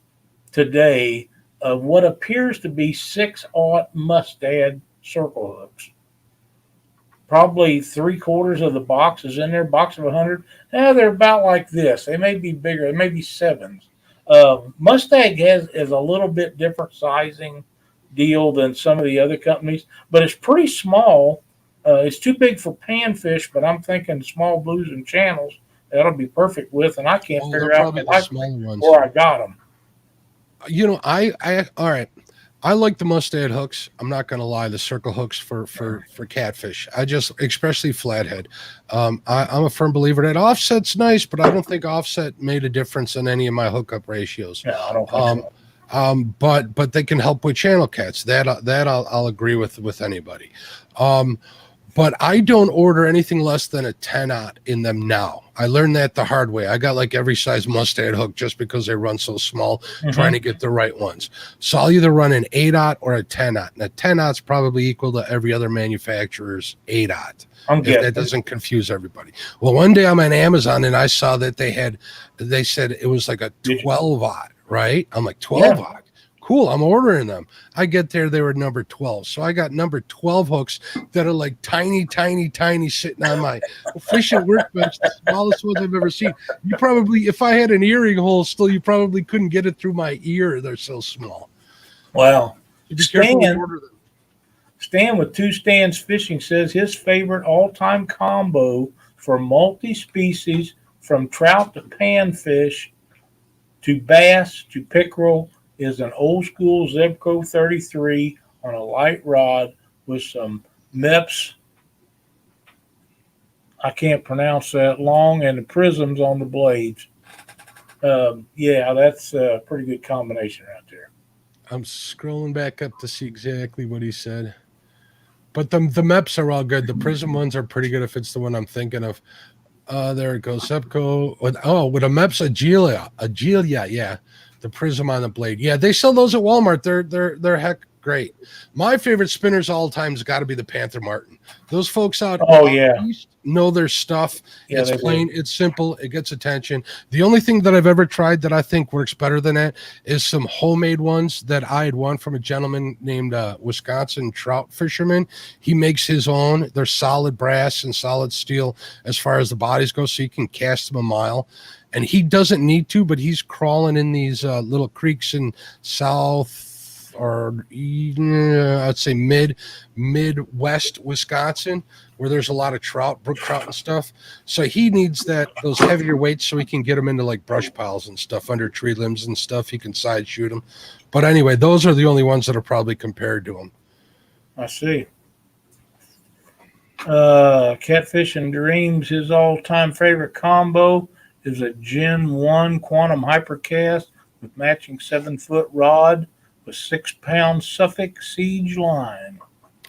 today of what appears to be 6/0 Mustad circle hooks. Probably 3/4 of the box is in there, box of 100. Now they're about like this. They may be bigger. They may be 7s. Mustad is a little bit different sizing deal than some of the other companies, but it's pretty small. It's too big for panfish, but I'm thinking small blues and channels that'll be perfect with, and I can't figure out where I got them. You know, all right. I like the Mustad hooks. I'm not going to lie. The circle hooks for catfish. Especially flathead. I'm a firm believer that offset's nice, but I don't think offset made a difference in any of my hookup ratios. Yeah, I don't think so. But they can help with channel cats. That I'll agree with anybody. But I don't order anything less than a 10/0 in them now. I learned that the hard way. I got like every size Mustad hook just because they run so small, trying to get the right ones. So I'll either run an 8/0 or a 10/0. And a 10/0 is probably equal to every other manufacturer's 8/0. If that doesn't confuse everybody. Well, one day I'm on Amazon and I saw that they said it was like a 12/0, right? I'm like 12/0. Cool, I'm ordering them. I get there, they were number 12. So I got number 12 hooks that are like tiny, tiny, tiny, sitting on my fishing workbench, the smallest ones I've ever seen. You probably, if I had an earring hole still, you probably couldn't get it through my ear. They're so small. Wow. Stan with 2 Stands Fishing says his favorite all-time combo for multi-species, from trout to panfish to bass to pickerel, is an old school Zebco 33 on a light rod with some MEPS. I can't pronounce that long, and the prisms on the blades. Yeah, that's a pretty good combination right there. I'm scrolling back up to see exactly what he said. But the MEPS are all good. The prism ones are pretty good if it's the one I'm thinking of. There it goes. Zebco. With a MEPS Agilia, yeah. The prism on the blade. Yeah, they sell those at Walmart. They're heck great. My favorite spinners all time has got to be the Panther Martin. Those folks out east know their stuff. Yeah, it's plain, it's simple, it gets attention. The only thing that I've ever tried that I think works better than that is some homemade ones that I had won from a gentleman named Wisconsin trout fisherman. He makes his own. They're solid brass and solid steel as far as the bodies go, so you can cast them a mile. And he doesn't need to, but he's crawling in these little creeks in south or I'd say midwest Wisconsin, where there's a lot of trout, brook trout and stuff. So he needs those heavier weights so he can get them into like brush piles and stuff under tree limbs and stuff. He can side shoot them. But anyway, those are the only ones that are probably compared to him. I see. Catfish and Dreams, his all-time favorite combo is a Gen 1 Quantum Hypercast with matching 7-foot rod with 6-pound Suffolk Siege line.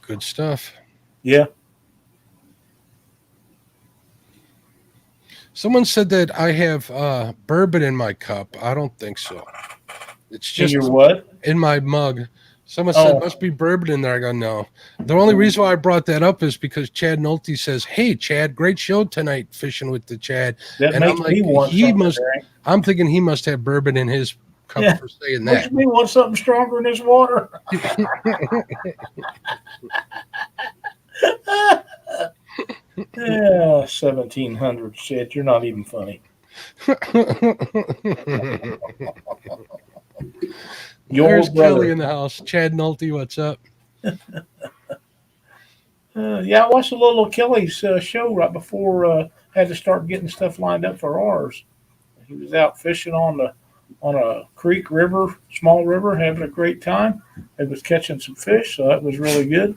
Good stuff. Yeah. Someone said that I have bourbon in my cup. I don't think so. It's just in your what? In my mug. Someone said must be bourbon in there. I go, no. The only reason why I brought that up is because Chad Nolte says, "Hey, Chad, great show tonight, fishing with the Chad." That And makes I'm like, me want he something, must. Frank. I'm thinking he must have bourbon in his cup for saying that. Makes me want something stronger in this water. Yeah, 1700 shit. You're not even funny. There's Your brother. Kelly in the house. Chad Nolte, what's up? Yeah, I watched a little of Kelly's show right before had to start getting stuff lined up for ours. He was out fishing on a creek river, small river, having a great time. He was catching some fish, so that was really good.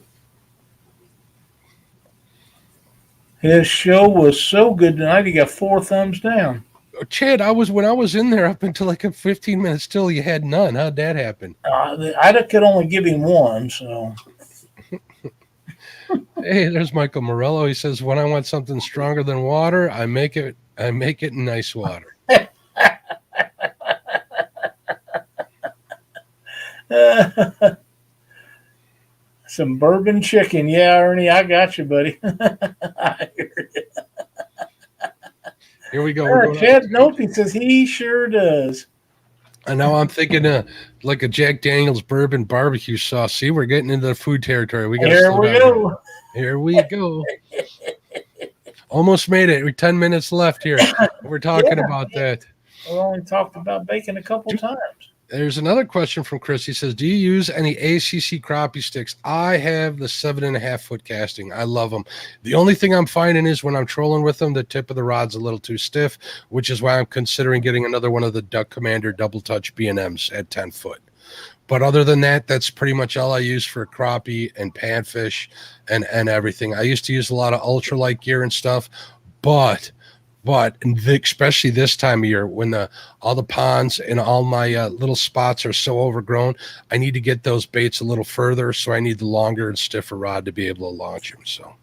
His show was so good tonight. He got 4 thumbs down. Chad, when I was in there up until like a 15 minutes still, you had none. How'd that happen? I could only give him one, so. Hey, there's Michael Morello. He says, "When I want something stronger than water, I make it in nice water." Some bourbon chicken. Yeah, Ernie, I got you, buddy. Here we go. Chad Nolte says he sure does. And now I'm thinking like a Jack Daniel's bourbon barbecue sauce. See, we're getting into the food territory. Here we go. Here we go. Almost made it. We're 10 minutes left here. We're talking about that. We only talked about bacon a couple times. There's another question from Chris. He says, "Do you use any ACC crappie sticks?" I have the 7.5 foot casting. I love them. The only thing I'm finding is when I'm trolling with them, the tip of the rod's a little too stiff, which is why I'm considering getting another one of the Duck Commander double touch B&Ms at 10 foot. But other than that, that's pretty much all I use for crappie and panfish and everything. I used to use a lot of ultralight gear and stuff, but especially this time of year when all the ponds and all my little spots are so overgrown, I need to get those baits a little further, so I need the longer and stiffer rod to be able to launch them. So,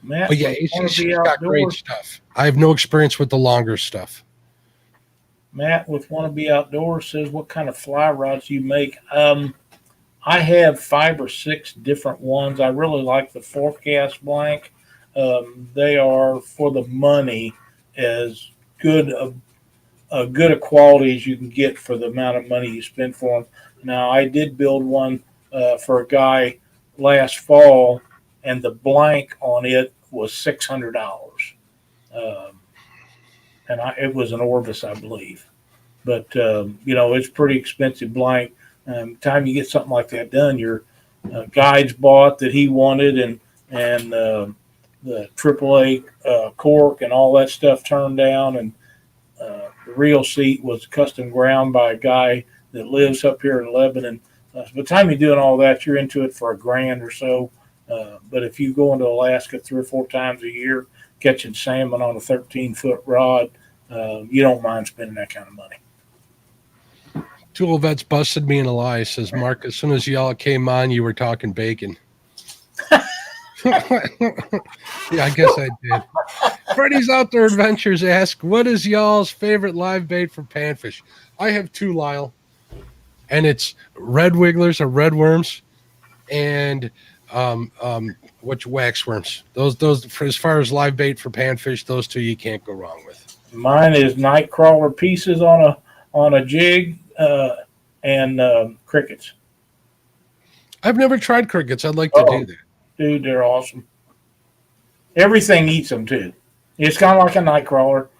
Matt, but yeah, ACC's got great stuff. I have no experience with the longer stuff. Matt with Wannabe Outdoors says, "What kind of fly rods do you make?" I have 5 or 6 different ones. I really like the Forecast Blank. They are, for the money, as good a quality as you can get for the amount of money you spend for them. Now, I did build one for a guy last fall, and the blank on it was $600. And it was an Orvis, I believe. But, it's pretty expensive blank. Time you get something like that done, your guides bought that he wanted, and the AAA cork and all that stuff turned down, and the reel seat was custom ground by a guy that lives up here in Lebanon. By the time you're doing all that, you're into it for $1,000 or so. But if you go into Alaska 3 or 4 times a year catching salmon on a 13-foot rod, you don't mind spending that kind of money. Tool Vets busted me in a lie. Says, "Mark, as soon as y'all came on, you were talking bacon." Yeah, I guess I did. Freddy's Outdoor Adventures asks, "What is y'all's favorite live bait for panfish?" I have 2, Lyle, and it's red wigglers or red worms, and wax worms. Those for as far as live bait for panfish, those 2 you can't go wrong with. Mine is night crawler pieces on a jig and crickets. I've never tried crickets. I'd like to do that. Dude, they're awesome. Everything eats them too. It's kind of like a night crawler.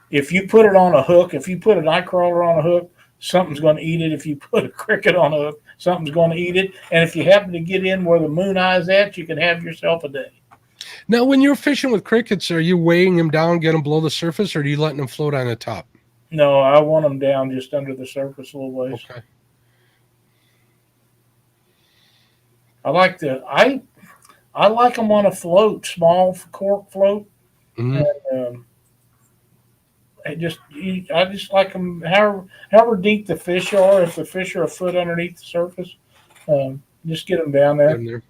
If you put it on a hook, if you put a night crawler on a hook, something's going to eat it. If you put a cricket on a hook, something's going to eat it. And if you happen to get in where the moon eye's at, you can have yourself a day. Now, when you're fishing with crickets, are you weighing them down, get them below the surface, or are you letting them float on the top? No, I want them down just under the surface a little ways. Okay. I like them on a float, small cork float. Mm-hmm. And, I just like them however deep the fish are. If the fish are a foot underneath the surface, just get them down there.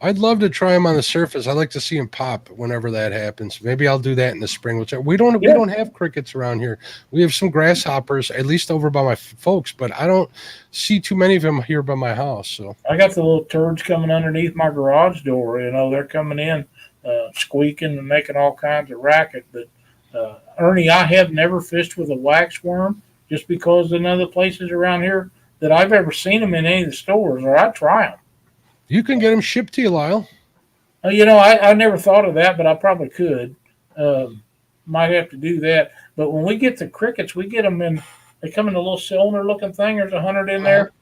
I'd love to try them on the surface. I like to see them pop whenever that happens. Maybe I'll do that in the spring. Which we don't have crickets around here. We have some grasshoppers, at least over by my folks, but I don't see too many of them here by my house. So I got the little turds coming underneath my garage door. They're coming in, squeaking and making all kinds of racket. But Ernie, I have never fished with a wax worm just because there's none of the places around here that I've ever seen them in any of the stores, or I try them. you can get them shipped to you, Lyle. I never thought of that, but I probably could. Might have to do that. But when we get the crickets, we get them in. They come in a little cylinder looking thing. There's 100 in there.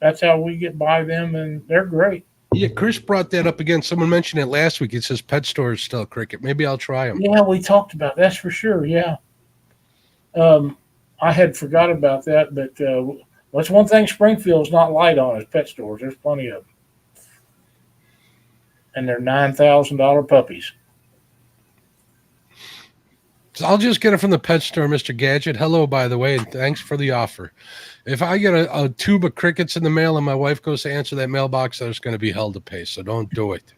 That's how we get by them, and they're great. Yeah, Chris brought that up again. Someone mentioned it last week. It says pet stores still cricket. Maybe I'll try them. Yeah, we talked about that's for sure. Yeah, I had forgot about that, but that's one thing Springfield's not light on is pet stores. There's plenty of them, and they're $9,000 puppies. So I'll just get it from the pet store, Mr. Gadget. Hello, by the way, and thanks for the offer. If I get a tube of crickets in the mail and my wife goes to answer that mailbox, there's going to be hell to pay, so don't do it.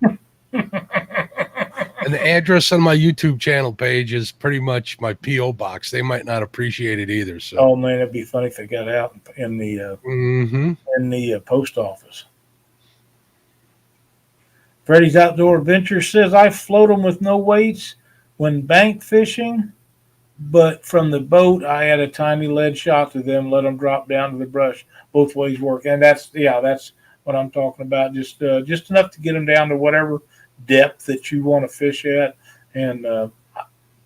And the address on my YouTube channel page is pretty much my P.O. box. They might not appreciate it either. So. Oh, man, it'd be funny if they got out in the post office. Freddy's Outdoor Adventure says, I float them with no weights when bank fishing, but from the boat, I add a tiny lead shot to them, let them drop down to the brush. Both ways work. And that's what I'm talking about. Just enough to get them down to whatever depth that you want to fish at. And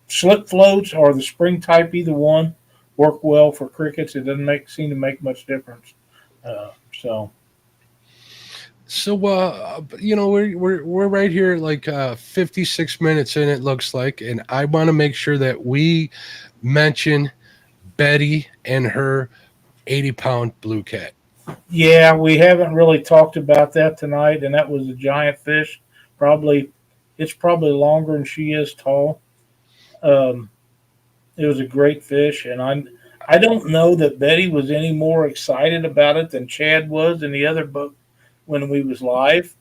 slip floats or the spring type, either one, work well for crickets. It doesn't seem to make much difference. So we're right here like 56 minutes in, it looks like, and I want to make sure that we mention Betty and her 80-pound blue cat. Yeah, we haven't really talked about that tonight, and that was a giant fish. It's probably longer than she is tall. It was a great fish, and I don't know that Betty was any more excited about it than Chad was in the other boat when we was live.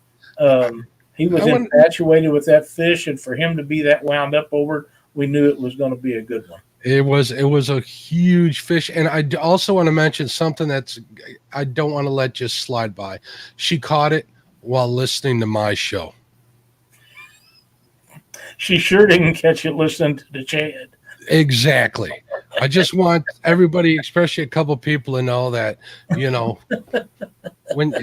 He was infatuated with that fish, and for him to be that wound up over it, we knew it was going to be a good one. It was a huge fish, and I also want to mention something I don't want to let just slide by. She caught it while listening to my show. She sure didn't catch it listening to the Chad. Exactly. I just want everybody, especially a couple people, to know that, when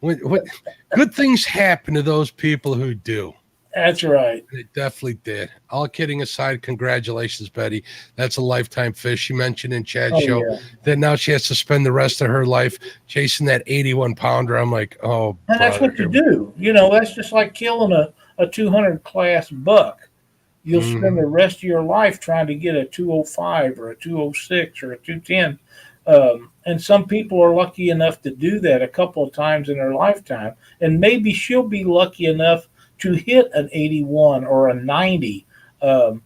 good things happen to those people who do. That's right. It definitely did. All kidding aside, congratulations, Betty. That's a lifetime fish. She mentioned in Chad's show that now she has to spend the rest of her life chasing that 81-pounder. I'm like, oh. And that's what you do. That's just like killing a 200 class buck. You'll spend the rest of your life trying to get a 205 or a 206 or a 210. And some people are lucky enough to do that a couple of times in their lifetime. And maybe she'll be lucky enough to hit an 81 or a 90. But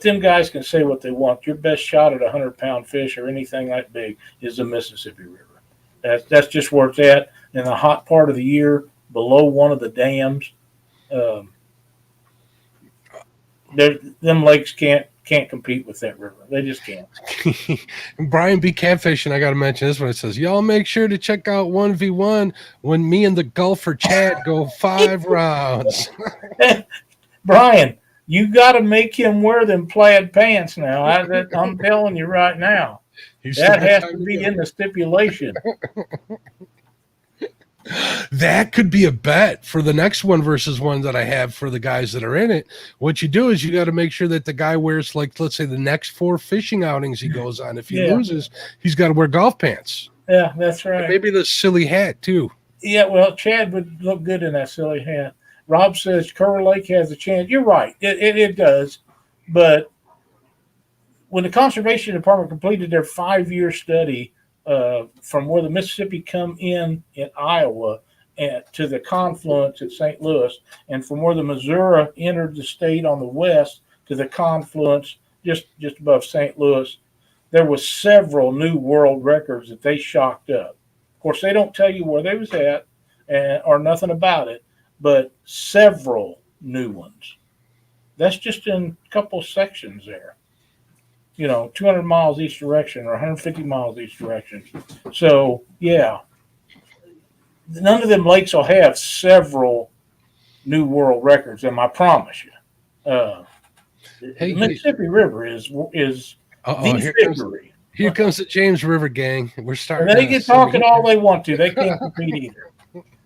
them guys can say what they want. Your best shot at a 100-pound fish or anything that big is the Mississippi River. That's just where it's at in the hot part of the year, below one of the dams. Them lakes can't compete with that river. They just can't. Brian B. Catfishing, I got to mention this one. It says, y'all make sure to check out 1v1 when me and the golfer Chad go 5 rounds. Brian, you got to make him wear them plaid pants now. I'm telling you right now. That has to be in the stipulation. That could be a bet for the next 1 versus 1 that I have for the guys that are in it. What you do is you got to make sure that the guy wears, like, let's say the next 4 fishing outings he goes on. If he loses, he's got to wear golf pants. Yeah, that's right. And maybe the silly hat too. Yeah, well, Chad would look good in that silly hat. Rob says Curry Lake has a chance. You're right. It does. But when the Conservation Department completed their 5-year study from where the Mississippi come in Iowa to the confluence at St. Louis, and from where the Missouri entered the state on the west to the confluence just above St. Louis, there was several new world records that they shocked up. Of course, they don't tell you where they was at, or nothing about it, but several new ones. That's just in a couple sections there. 200 miles each direction or 150 miles each direction. So yeah, none of them lakes will have several new world records, and I promise you, the Hey, Mississippi River is uh-oh, the fishery. here comes the James River gang. We're And starting they to get send talking all they want to. They can't compete either.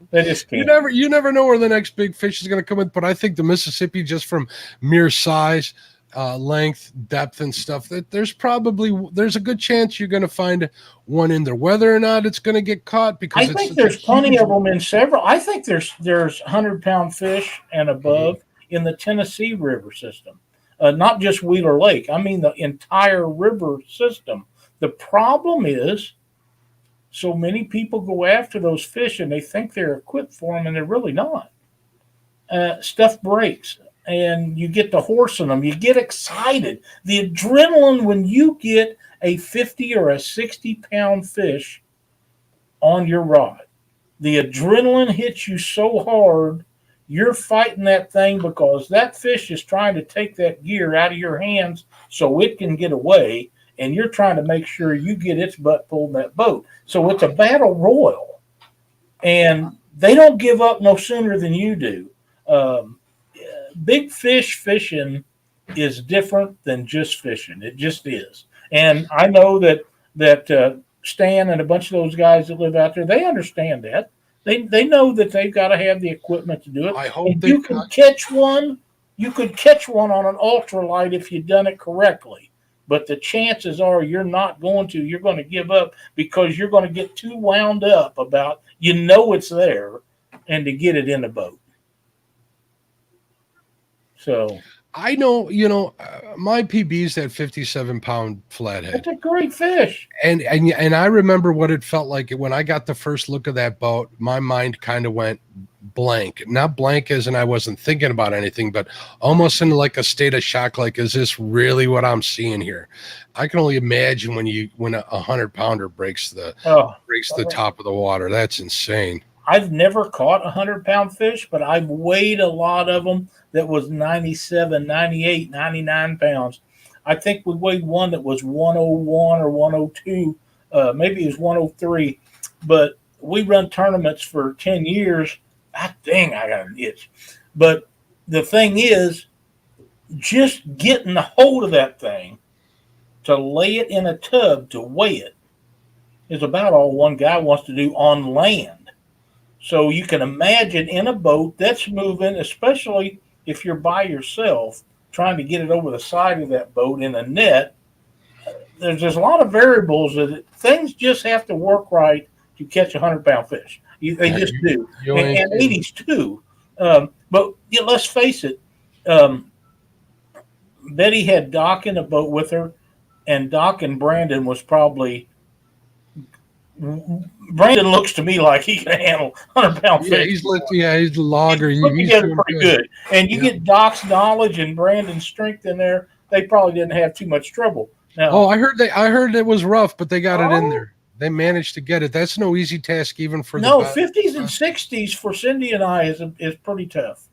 They just can't. you never know where the next big fish is going to come in, but I think the Mississippi, just from mere size, length, depth, and stuff, that there's a good chance you're going to find one in there. Whether or not it's going to get caught, because I it's think such a there's plenty huge. of them in several. I think there's 100-pound fish and above in the Tennessee River system, not just Wheeler Lake. I mean the entire river system. The problem is, so many people go after those fish and they think they're equipped for them, and they're really not. Stuff breaks, and you get the horse in them. You get excited. The adrenaline when you get a 50 or a 60-pound fish on your rod. The adrenaline hits you so hard, you're fighting that thing because that fish is trying to take that gear out of your hands so it can get away, and you're trying to make sure you get its butt pulled in that boat. So it's a battle royal, and they don't give up no sooner than you do. Big fish fishing is different than just fishing. It just is. And I know that Stan and a bunch of those guys that live out there, they understand that. They know that they've got to have the equipment to do it. I hope and you could catch one. You could catch one on an ultralight if you've done it correctly. But the chances are you're not going to. You're going to give up because you're going to get too wound up about it's there and to get it in the boat. So I know, my PB's that 57-pound flathead. it's a great fish. And I remember what it felt like when I got the first look of that boat. My mind kind of went blank. Not blank as in I wasn't thinking about anything, but almost in like a state of shock. Like, is this really what I'm seeing here? I can only imagine when a 100-pounder breaks the top of the water. That's insane. I've never caught a 100-pound fish, but I've weighed a lot of them that was 97, 98, 99 pounds. I think we weighed one that was 101 or 102. Maybe it was 103. But we run tournaments for 10 years. Dang, I got an itch. But the thing is, just getting a hold of that thing to lay it in a tub to weigh it is about all one guy wants to do on land. So you can imagine in a boat that's moving, especially if you're by yourself, trying to get it over the side of that boat in a net. There's a lot of variables that things just have to work right to catch a 100-pound fish. They just do. And 80s too. But let's face it, Betty had Doc in a boat with her, and Doc and Brandon was probably. Brandon looks to me like he can handle 100-pound fish. He's the logger. He's put together pretty good. And you get Doc's knowledge and Brandon's strength in there, they probably didn't have too much trouble. Now, I heard it was rough, but they got it in there. They managed to get it. That's no easy task, even for 50s and 60s for Cindy and I is pretty tough.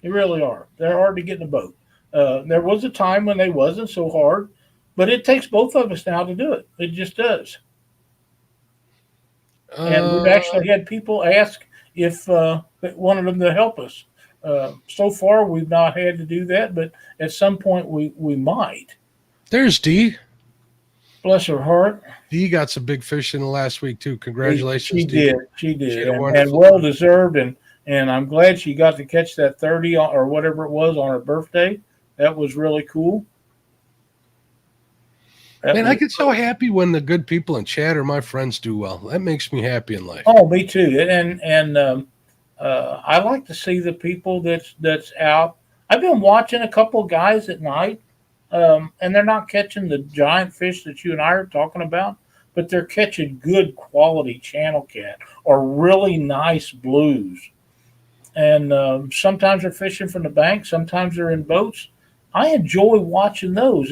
They really are. They're hard to get in a boat. There was a time when they wasn't so hard, but it takes both of us now to do it. It just does. And we've actually had people ask if wanted them to help us. So far, we've not had to do that, but at some point we might. There's Dee. Bless her heart. Dee got some big fish in the last week too. Congratulations, Dee. She did, and well deserved. And I'm glad she got to catch that 30 or whatever it was on her birthday. That was really cool. I get so happy when the good people in chat or my friends do well. That makes me happy in life. Oh, me too. And I like to see the people that's out. I've been watching a couple of guys at night, and they're not catching the giant fish that you and I are talking about, but they're catching good quality channel cat or really nice blues. And sometimes they're fishing from the bank. Sometimes they're in boats. I enjoy watching those.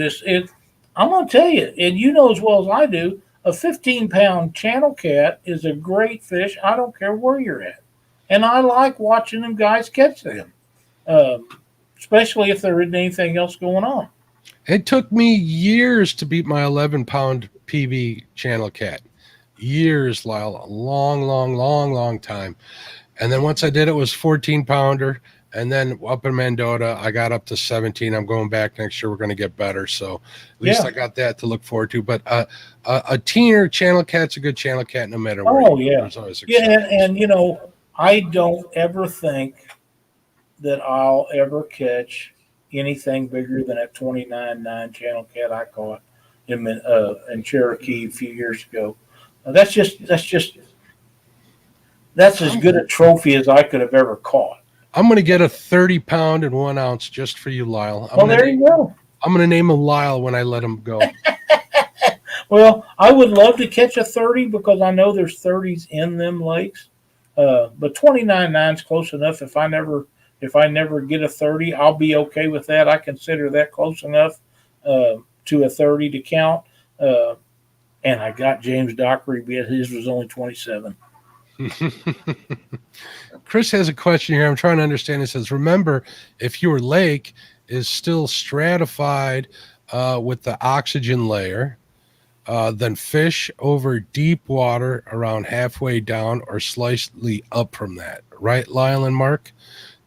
I'm going to tell you, and you know as well as I do, a 15-pound channel cat is a great fish. I don't care where you're at, and I like watching them guys catch them, um, especially if there isn't anything else going on. It took me years to beat my 11-pound PB channel cat. Years, Lyle. A long, long, long, long time. And then once I did it, was 14-pounder. And then up in Mendota, I got up to 17. I'm going back next year. We're going to get better. So at least Yeah. I got that to look forward to. But a teener channel cat's a good channel cat no matter where Oh you go. yeah, There's always yeah, exceptions. and I don't ever think that I'll ever catch anything bigger than that 29.9 channel cat I caught in Cherokee a few years ago. That's as good a trophy as I could have ever caught. I'm going to get a 30-pound and 1 ounce just for you, Lyle. Well, there you go. I'm going to name him Lyle when I let him go. Well, I would love to catch a 30 because I know there's 30s in them lakes. But 29.9 is close enough. If I never get a 30, I'll be okay with that. I consider that close enough to a 30 to count. Uh, and I got James Dockery, but his was only 27. Chris has a question here. I'm trying to understand. It says, remember, if your lake is still stratified with the oxygen layer, then fish over deep water around halfway down or slightly up from that. Right, Lyle and Mark?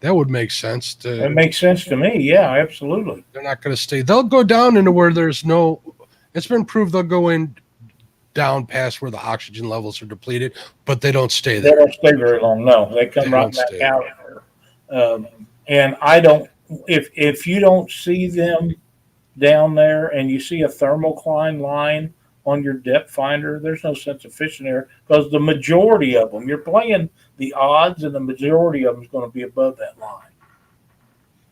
That would make sense. That makes sense to me. Yeah, absolutely. They're not going to stay. They'll go down into where there's no. It's been proved they'll go in down past where the oxygen levels are depleted, but they don't stay They there. don't stay very long. No, they come They right don't back stay out of there. And I don't. If you don't see them down there and you see a thermocline line on your depth finder, there's no sense of fishing there because the majority of them, you're playing the odds, and the majority of them is going to be above that line.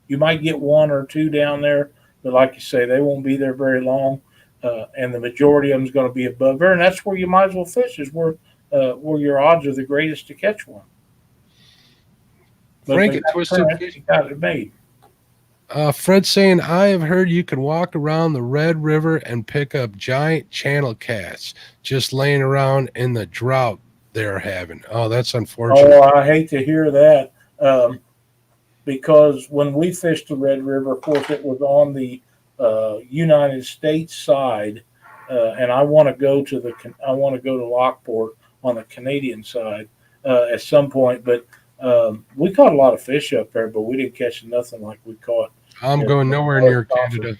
You might get one or two down there, but like you say, they won't be there very long, and the majority of them is going to be above there, and that's where you might as well fish is where your odds are the greatest to catch one. But Frank, Twisted Fish got it made. Fred's saying, I have heard you can walk around the Red River and pick up giant channel cats just laying around in the drought they're having. Oh, that's unfortunate. Oh, I hate to hear that. Because when we fished the Red River, of course, it was on the United States side, and I want to go to Lockport on the Canadian side at some point. But we caught a lot of fish up there, but we didn't catch nothing like we caught. I'm going nowhere near Canada.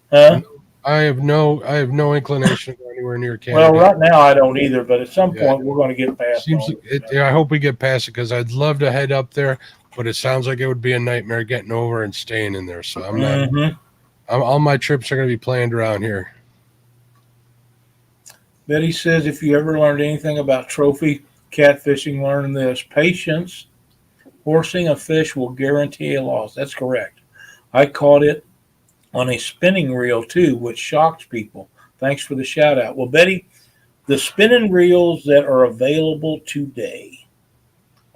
Huh? I have no inclination to go anywhere near Canada. Well, right now I don't either, but at some point we're going to get past it. I hope we get past it because I'd love to head up there, but it sounds like it would be a nightmare getting over and staying in there. So I'm not. Mm-hmm. All my trips are going to be planned around here. Betty says, if you ever learned anything about trophy catfishing, learn this: patience. Forcing a fish will guarantee a loss. That's correct. I caught it on a spinning reel too, which shocks people. Thanks for the shout out. Well, Betty, the spinning reels that are available today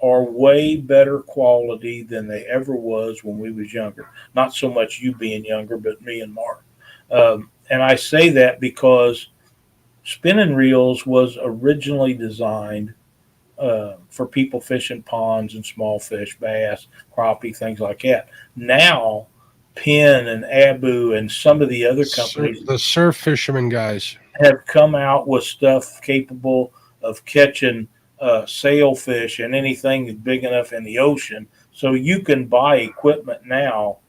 are way better quality than they ever was when we was younger. Not so much you being younger, but me and Mark. And I say that because spinning reels was originally designed for people fishing ponds and small fish, bass, crappie, things like that. Now, Penn and Abu and some of the other companies, the surf fishermen guys, have come out with stuff capable of catching sailfish and anything that's big enough in the ocean. So you can buy equipment now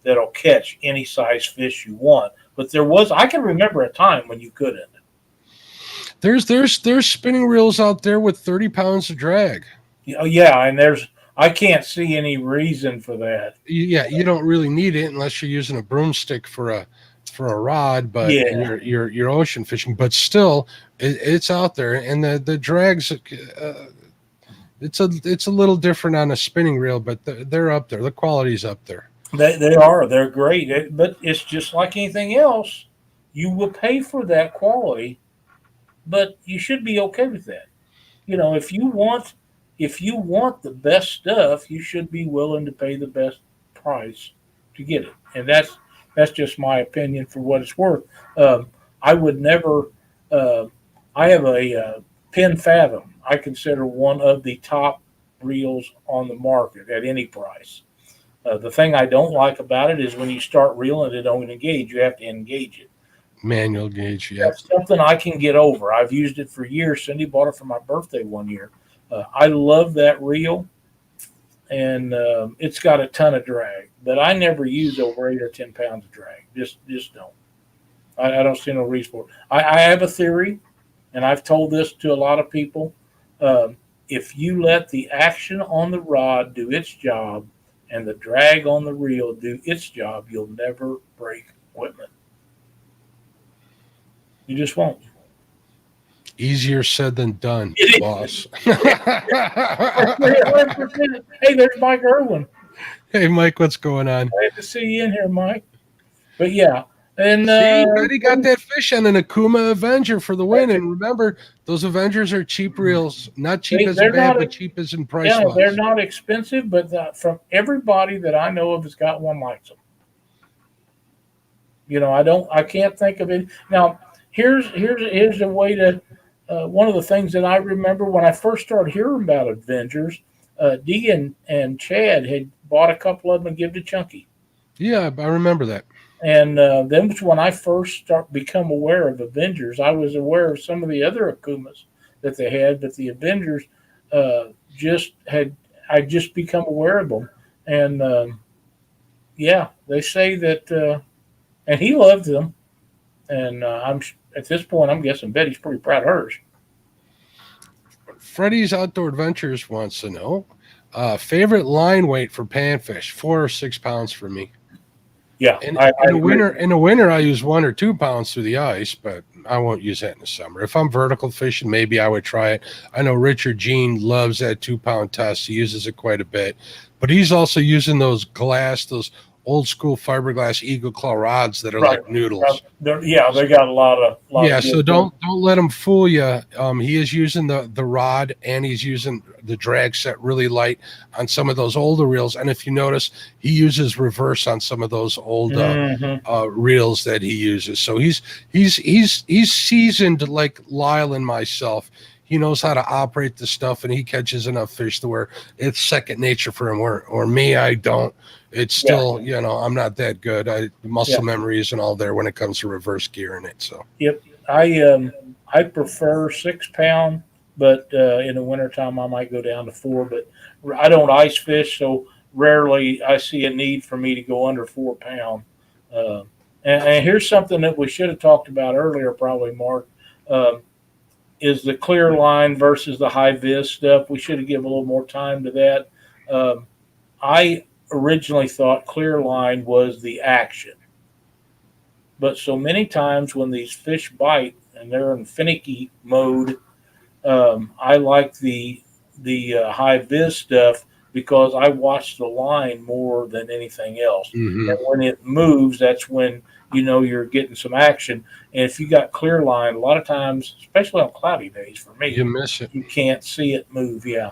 that'll catch any size fish you want. But I can remember a time when you couldn't. There's spinning reels out there with 30 pounds of drag. Yeah, and I can't see any reason for that. Yeah, you don't really need it unless you're using a broomstick for a rod, but you're ocean fishing. But still, it's out there, and the drags. It's a little different on a spinning reel, but they're up there. The quality's up there. They are. They're great, but it's just like anything else. You will pay for that quality, but you should be okay with that. If you want the best stuff, you should be willing to pay the best price to get it, and that's just my opinion for what it's worth. I would never I have a Pin Fathom. I consider one of the top reels on the market at any price. The thing I don't like about it is when you start reeling, it don't engage. You have to engage it. Manual gauge. Yep. That's something I can get over. I've used it for years. Cindy bought it for my birthday one year. I love that reel, and it's got a ton of drag, but I never use over 8 or 10 pounds of drag. Just don't. I don't see no reason for it. I have a theory, and I've told this to a lot of people. If you let the action on the rod do its job and the drag on the reel do its job, you'll never break equipment. You just won't. Easier said than done, boss. Hey, there's Mike Irwin. Hey, Mike, what's going on? Glad to see you in here, Mike. But yeah, and See, Betty got that fish on an Akuma Avenger for the win. And remember, those Avengers are cheap reels. Not cheap as a bad, but cheap as in price. Yeah, they're not expensive, but from everybody that I know of has got one like them. You know, I can't think of it. Now, here's a way to, one of the things that I remember when I first started hearing about Avengers, Dee and Chad had bought a couple of them and give to Chunky. Yeah, I remember that. And then was when I first become aware of Avengers. I was aware of some of the other Akumas that they had, but the Avengers I just become aware of them. And yeah, they say that, and he loved them. And I'm at this point, I'm guessing Betty's pretty proud of hers. Freddie's Outdoor Adventures wants to know favorite line weight for panfish, 4 or 6 pounds for me. Yeah, in the winter, I use 1 or 2 pounds through the ice, but I won't use that in the summer. If I'm vertical fishing, maybe I would try it. I know Richard Jean loves that 2-pound test. He uses it quite a bit, but he's also using those old school fiberglass Eagle Claw rods that are like noodles. Yeah, they got a lot of. So don't let him fool you. He is using the rod, and he's using the drag set really light on some of those older reels. And if you notice, he uses reverse on some of those old reels that he uses. So he's seasoned like Lyle and myself. He knows how to operate the stuff, and he catches enough fish to where it's second nature for him. Or me, I don't. It's still, I'm not that good. Muscle memory isn't all there when it comes to reverse gear in it. So yep, I prefer 6 pound, but in the wintertime I might go down to 4. But I don't ice fish, so rarely I see a need for me to go under 4 pound. And here's something that we should have talked about earlier, probably, Mark. Is the clear line versus the high vis stuff. We should have given a little more time to that. I originally thought clear line was the action, but so many times when these fish bite and they're in finicky mode, I like the high vis stuff because I watch the line more than anything else. Mm-hmm. And when it moves, that's when you're getting some action. And if you got clear line, a lot of times, especially on cloudy days for me, you miss it. You can't see it move. Yeah.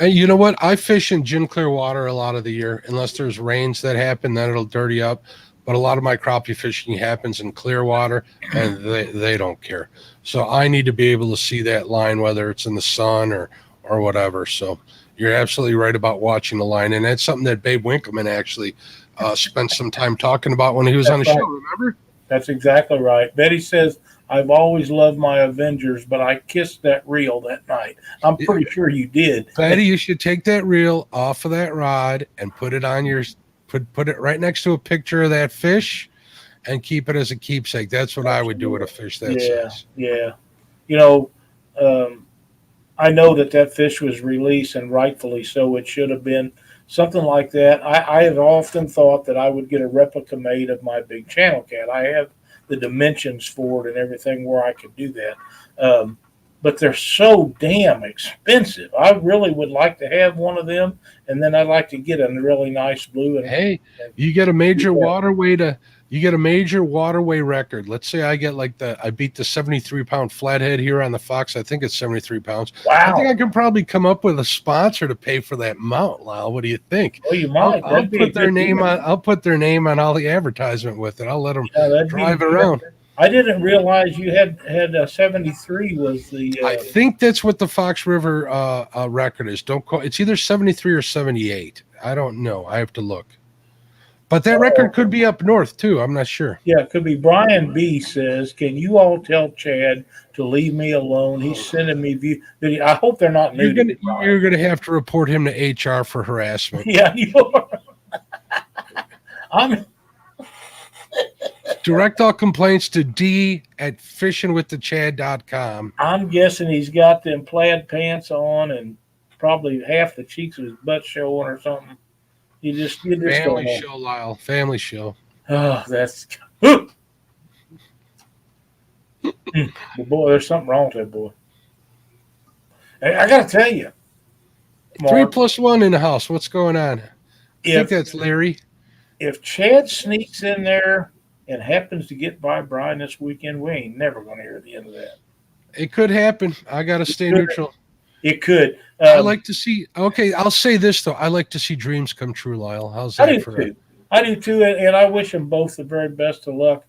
And you know what? I fish in gin clear water a lot of the year, unless there's rains that happen, then it'll dirty up. But a lot of my crappie fishing happens in clear water, and they don't care. So I need to be able to see that line, whether it's in the sun or whatever. So you're absolutely right about watching the line. And that's something that Babe Winkleman actually spent some time talking about when he was on the show, remember? That's exactly right. Betty says, I've always loved my Avengers, but I kissed that reel that night. I'm pretty sure you did. Betty, you should take that reel off of that rod and put it on your put it right next to a picture of that fish and keep it as a keepsake. That's what I would do with a fish that size. Yeah. I know that fish was released, and rightfully so. It should have been something like that. I have often thought that I would get a replica made of my big channel cat. I have the dimensions for it and everything where I could do that. But they're so damn expensive. I really would like to have one of them, and then I'd like to get a really nice blue. You get a major waterway record. Let's say I beat the 73-pound flathead here on the Fox. I think it's 73 pounds. Wow. I think I can probably come up with a sponsor to pay for that mount, Lyle. What do you think? Oh, you might. I'll put their name on all the advertisement with it. I'll let them drive it around. I didn't realize you had 73 was the. I think that's what the Fox River record is. Don't call it's either 73 or 78. I don't know. I have to look. But that record could be up north too. I'm not sure. Yeah, it could be. Brian B says, "Can you all tell Chad to leave me alone? He's sending me video. I hope they're not new to you, You're Brian." gonna have to report him to HR for harassment. Yeah, you are. I'm Direct all complaints to d@fishingwiththechad.com. I'm guessing he's got them plaid pants on and probably half the cheeks of his butt showing or something. You just don't Family know. show, Lyle. Family show. Oh, that's boy. There's something wrong with that boy. I got to tell you, Three Mark, plus one in the house. What's going on? I think that's Larry. if Chad sneaks in there and happens to get by Brian this weekend, we ain't never going to hear the end of that. It could happen. I got to stay neutral. It could. I like to see. Okay, I'll say this though. I like to see dreams come true, Lyle. How's that I do for too. I do too, and I wish them both the very best of luck.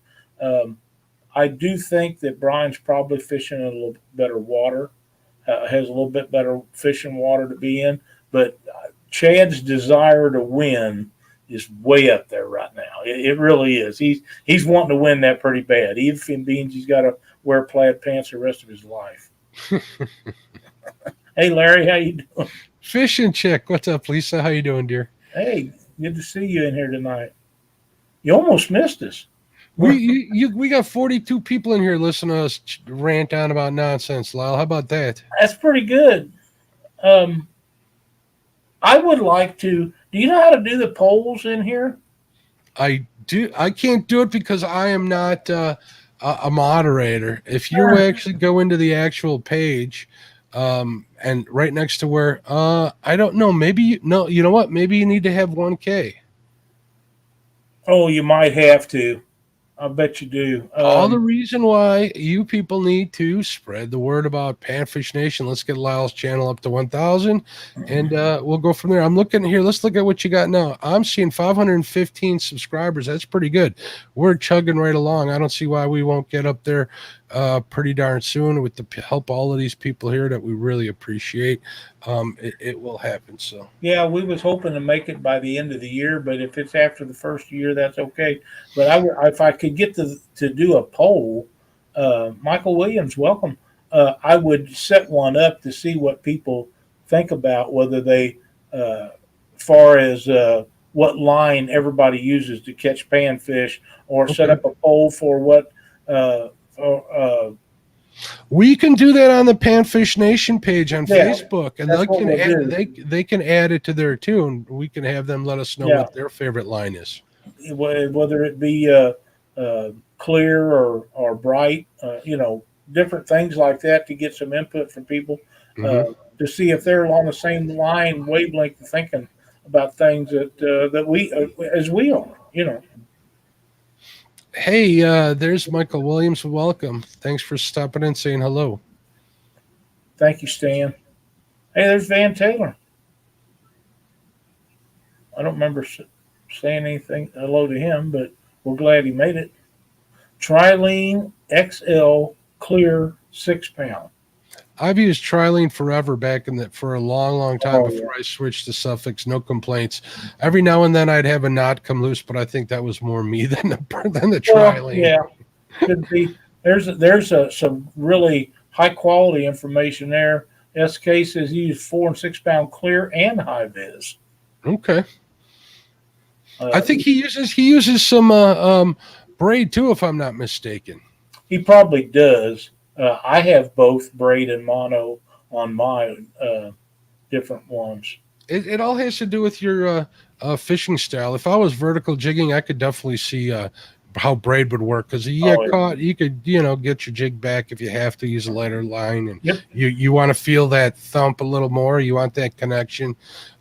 I do think that Brian's probably fishing in a little better water, has a little bit better fishing water to be in. But Chad's desire to win is way up there right now. It really is. He's wanting to win that pretty bad. Even if it means he's got to wear plaid pants the rest of his life. Hey, Larry, how you doing? Fishing chick. What's up, Lisa? How you doing, dear? Hey, good to see you in here tonight. You almost missed us. We got 42 people in here listening to us rant on about nonsense, Lyle. How about that? That's pretty good. I would like to. Do you know how to do the polls in here? I do. I can't do it because I am not a moderator. If you actually go into the actual page, and right next to where I don't know, maybe you know what? Maybe you need to have 1K. Oh, you might have to. I bet you do. All the reason why you people need to spread the word about Panfish Nation. Let's get Lyle's channel up to 1,000, and we'll go from there. I'm looking here. Let's look at what you got now. I'm seeing 515 subscribers. That's pretty good. We're chugging right along. I don't see why we won't get up there pretty darn soon with the help of all of these people here that we really appreciate. It will happen. So yeah, we was hoping to make it by the end of the year, but if it's after the first year, that's okay. But if I could get to do a poll, Michael Williams, welcome. I would set one up to see what people think about whether they, far as what line everybody uses to catch panfish, or set up a poll for what. We can do that on the Panfish Nation page on Facebook, and they can add it to their too, and we can have them let us know what their favorite line is. Whether it be clear or bright, different things like that to get some input from people to see if they're along the same line wavelength of thinking about things that we as we are. Hey, there's Michael Williams. Welcome. Thanks for stopping in and saying hello. Thank you, Stan. Hey, there's Van Taylor. I don't remember saying anything hello to him, but we're glad he made it. Trilene XL Clear 6 pound. I've used Trilene forever for a long time before I switched to Suffix. No complaints. Every now and then I'd have a knot come loose, but I think that was more me than the Trilene. Yeah, could be. There's some really high quality information there. SK says he used 4 and 6 pound clear and high vis. Okay. I think he uses some braid too, if I'm not mistaken. He probably does. I have both braid and mono on my different ones. It all has to do with your fishing style. If I was vertical jigging, I could definitely see how braid would work, because you get caught, you could get your jig back if you have to use a lighter line, and you want to feel that thump a little more. You want that connection.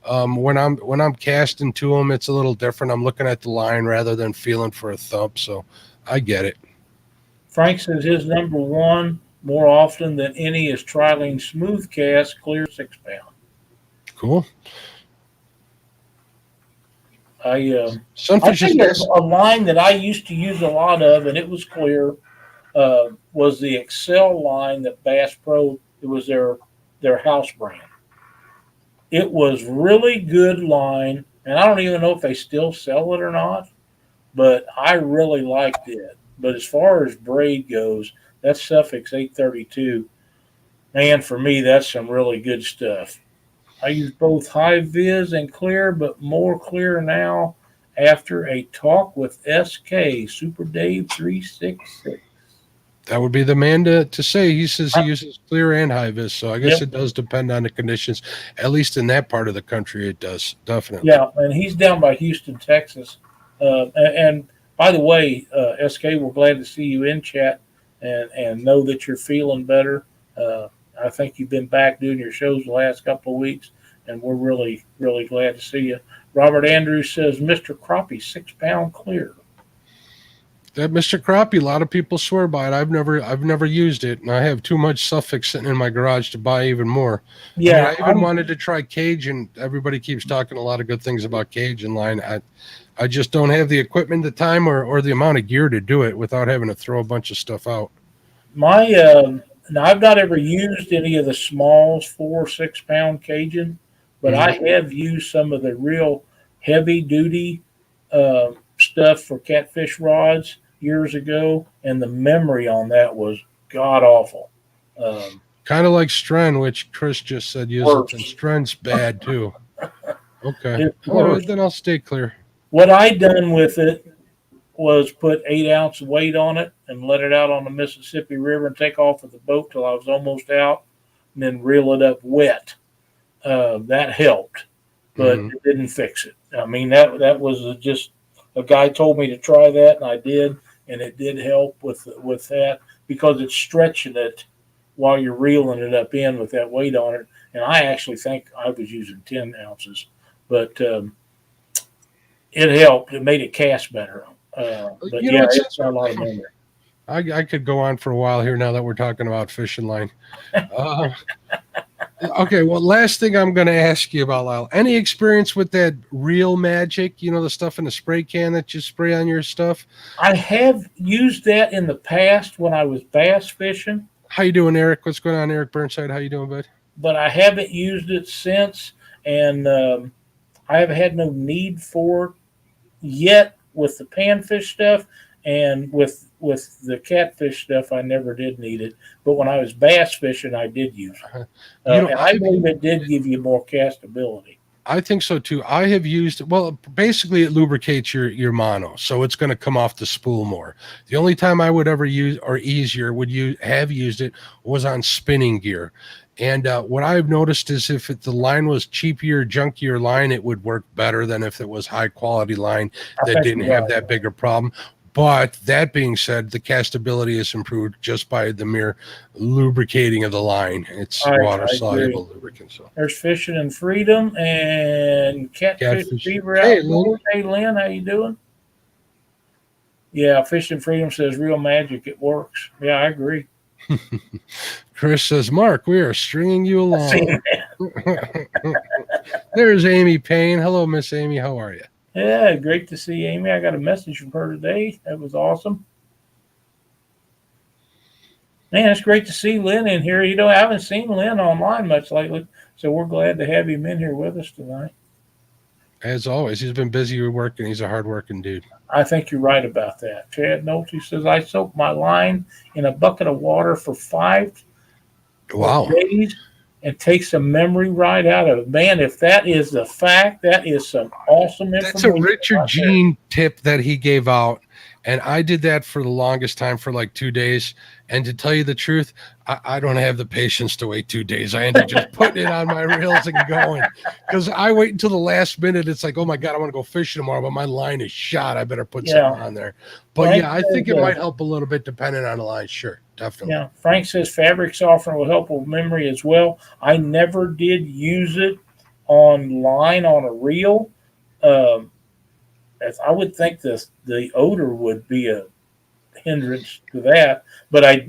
When I'm casting to them, it's a little different. I'm looking at the line rather than feeling for a thump. So I get it. Frank says his number one more often than any is Trilene Smooth Cast Clear 6 pound. Cool. I think there's a line that I used to use a lot of, and it was clear. was the Excel line that Bass Pro. It was their house brand. It was really good line, and I don't even know if they still sell it or not. But I really liked it. But as far as braid goes, that Suffix 832, man, for me, that's some really good stuff. I use both high vis and clear, but more clear now after a talk with SK Super Dave 366. That would be the man to say. He says he uses clear and high vis, so I guess Yep. it does depend on the conditions. At least in that part of the country, it does definitely. Yeah, and he's down by Houston, Texas. And by the way, SK, we're glad to see you in chat and know that you're feeling better. I think you've been back doing your shows the last couple of weeks, and we're really, really glad to see you. Robert Andrews says, Mr. Crappie, 6 pound clear. That Mr. Crappie, a lot of people swear by it. I've never used it, and I have too much Suffolk sitting in my garage to buy even more. Yeah, I even wanted to try Cajun. Everybody keeps talking a lot of good things about Cajun line. I just don't have the equipment, the time, or the amount of gear to do it without having to throw a bunch of stuff out. my now I've not ever used any of the smalls 4 or 6 pound Cajun, but I have used some of the real heavy duty stuff for catfish rods years ago, and the memory on that was god awful. Kind of like Stren, which Chris just said use Worse. it, and Stren's bad too. Okay, It's all worse. right, then I'll stay clear. What I done with it was put 8 ounce weight on it and let it out on the Mississippi River and take off with the boat till I was almost out, and then reel it up wet. That helped, but it didn't fix it. I mean, that was just a guy told me to try that, and I did, and it did help with that because it's stretching it while you're reeling it up in with that weight on it. And I actually think I was using 10 ounces, but it helped. It made it cast better. But yeah, it's not a lot of memory. I could go on for a while here now that we're talking about fishing line. Okay, well, last thing I'm going to ask you about, Lyle. Any experience with that Real Magic? You know, the stuff in the spray can that you spray on your stuff? I have used that in the past when I was bass fishing. How you doing, Eric? What's going on, Eric Burnside? How you doing, bud? But I haven't used it since, and I have had no need for it yet with the panfish stuff, and with the catfish stuff, I never did need it. But when I was bass fishing, I did use it. And I believe it did give you more castability. I think so too. I have used, well, basically it lubricates your mono, so it's going to come off the spool more. The only time I would ever use, or easier would have used it, was on spinning gear. And what I've noticed is if the line was cheaper, junkier line, it would work better than if it was high quality line that didn't have that bigger problem. But that being said, the castability is improved just by the mere lubricating of the line. It's water soluble lubricant. So there's Fishing and Freedom and Catfish Fever Outdoors. Hey, Lynn, how you doing? Yeah, Fishing Freedom says Real Magic. It works. Yeah, I agree. Chris says, Mark, we are stringing you along. There's Amy Payne. Hello, Miss Amy. How are you? Yeah, great to see Amy. I got a message from her today. That was awesome. Man, it's great to see Lynn in here. You know, I haven't seen Lynn online much lately, so we're glad to have him in here with us tonight. As always, he's been busy working. He's a hard-working dude. I think you're right about that. Chad Nolte says, I soak my line in a bucket of water for 5 days and take some memory right out of it. Man, if that is the fact, that is some awesome information. That's a Richard Gene tip that he gave out. And I did that for the longest time, for like 2 days. And to tell you the truth, I don't have the patience to wait 2 days. I end up just putting it on my reels and going. Because I wait until the last minute. It's like, oh my God, I want to go fishing tomorrow, but my line is shot. I better put something on there. But Frank, I think it might help a little bit depending on the line. Sure, definitely. Yeah, Frank says fabric softener will help with memory as well. I never did use it on line on a reel. I would think the odor would be a hindrance to that, but I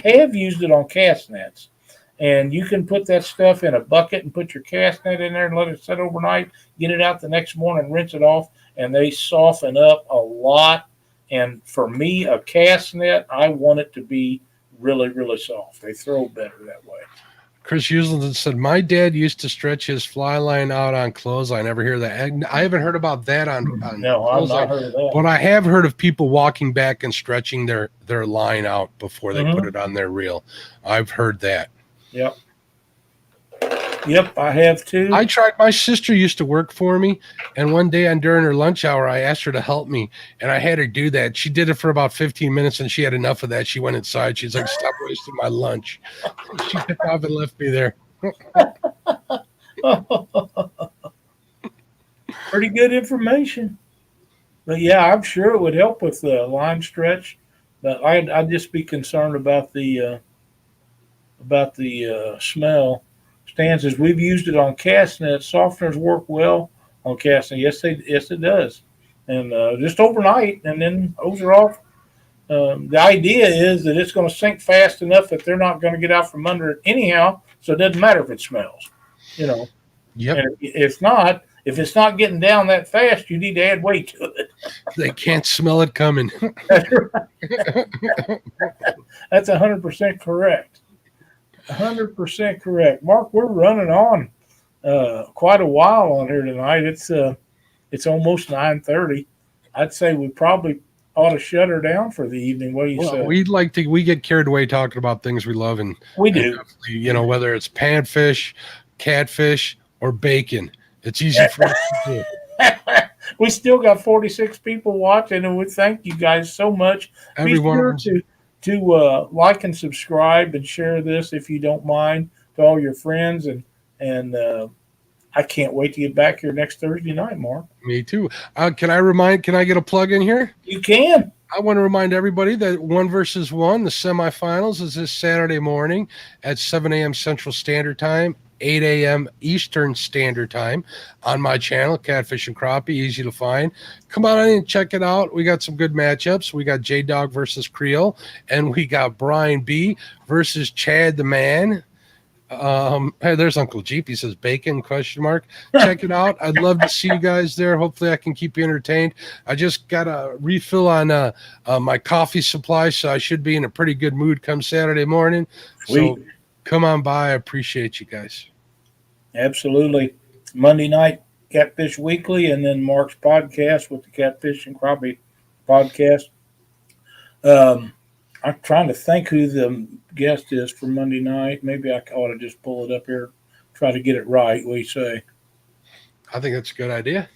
have used it on cast nets, and you can put that stuff in a bucket and put your cast net in there and let it sit overnight, get it out the next morning, rinse it off, and they soften up a lot And for me, a cast net, I want it to be really, really soft. They throw better that way. Chris Usleton said, my dad used to stretch his fly line out on clothesline. Never hear that. I haven't heard about that on No, I've not heard of that. but I have heard of people walking back and stretching their line out before they put it on their reel. I've heard that. Yep. Yep, I have too. I tried. My sister used to work for me, and one day during her lunch hour, I asked her to help me, and I had her do that. She did it for about 15 minutes, and she had enough of that. She went inside. She's like, "Stop wasting my lunch." She took off and left me there. Pretty good information. But yeah, I'm sure it would help with the line stretch. But I'd just be concerned about the smell. Stan says we've used it on cast nets. Softeners work well on cast nets. Yes, it does. And just overnight, and then those are off. The idea is that it's going to sink fast enough that they're not going to get out from under it anyhow. So it doesn't matter if it smells, you know. Yep. And if it's not getting down that fast, you need to add weight to it. They can't smell it coming. That's right. That's 100% correct. 100% correct. Mark, we're running on quite a while on here tonight. It's almost 9:30. I'd say we probably ought to shut her down for the evening. What do you say? We get carried away talking about things we love, and we do. You know, whether it's panfish, catfish, or bacon, it's easy for us to do. We still got 46 people watching, and we thank you guys so much. Be sure to like and subscribe and share this if you don't mind to all your friends, and I can't wait to get back here next Thursday night, Mark. Me too. Can I get a plug in here? You can. I want to remind everybody that 1 versus 1, the semifinals, is this Saturday morning at 7 a.m. Central Standard Time, 8 a.m. Eastern Standard Time on my channel, Catfish and Crappie, easy to find. Come on in and check it out. We got some good matchups. We got J-Dog versus Creole, and we got Brian B. versus Chad the Man. Hey, there's Uncle Jeep. He says bacon, ? Check it out. I'd love to see you guys there. Hopefully I can keep you entertained. I just got a refill on my coffee supply, so I should be in a pretty good mood come Saturday morning. Sweet. So come on by. I appreciate you guys. Absolutely. Monday night, Catfish Weekly, and then Mark's podcast with the Catfish and Crappie podcast. I'm trying to think who the guest is for Monday night. Maybe I ought to just pull it up here, try to get it right. What do you say? I think that's a good idea.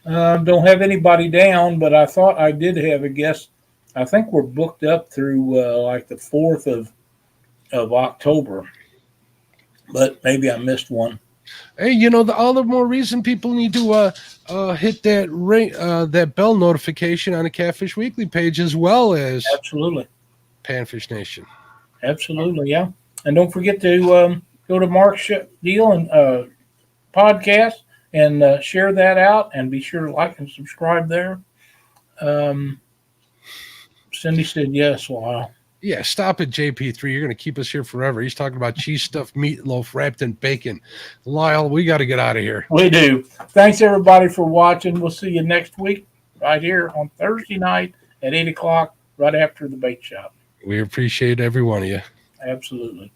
Don't have anybody down, but I thought I did have a guest. I think we're booked up through like the 4th of October, but maybe I missed one. Hey, you know, all the more reason people need to hit that bell notification on the Catfish Weekly page, as well as Absolutely. Panfish Nation. Absolutely, yeah. And don't forget to go to Mark's deal and podcast and share that out, and be sure to like and subscribe there. Cindy said yes, Lyle. Yeah, stop at JP3. You're going to keep us here forever. He's talking about cheese stuffed meatloaf wrapped in bacon. Lyle, we got to get out of here. We do. Thanks, everybody, for watching. We'll see you next week right here on Thursday night at 8 o'clock, right after the bait shop. We appreciate every one of you. Absolutely.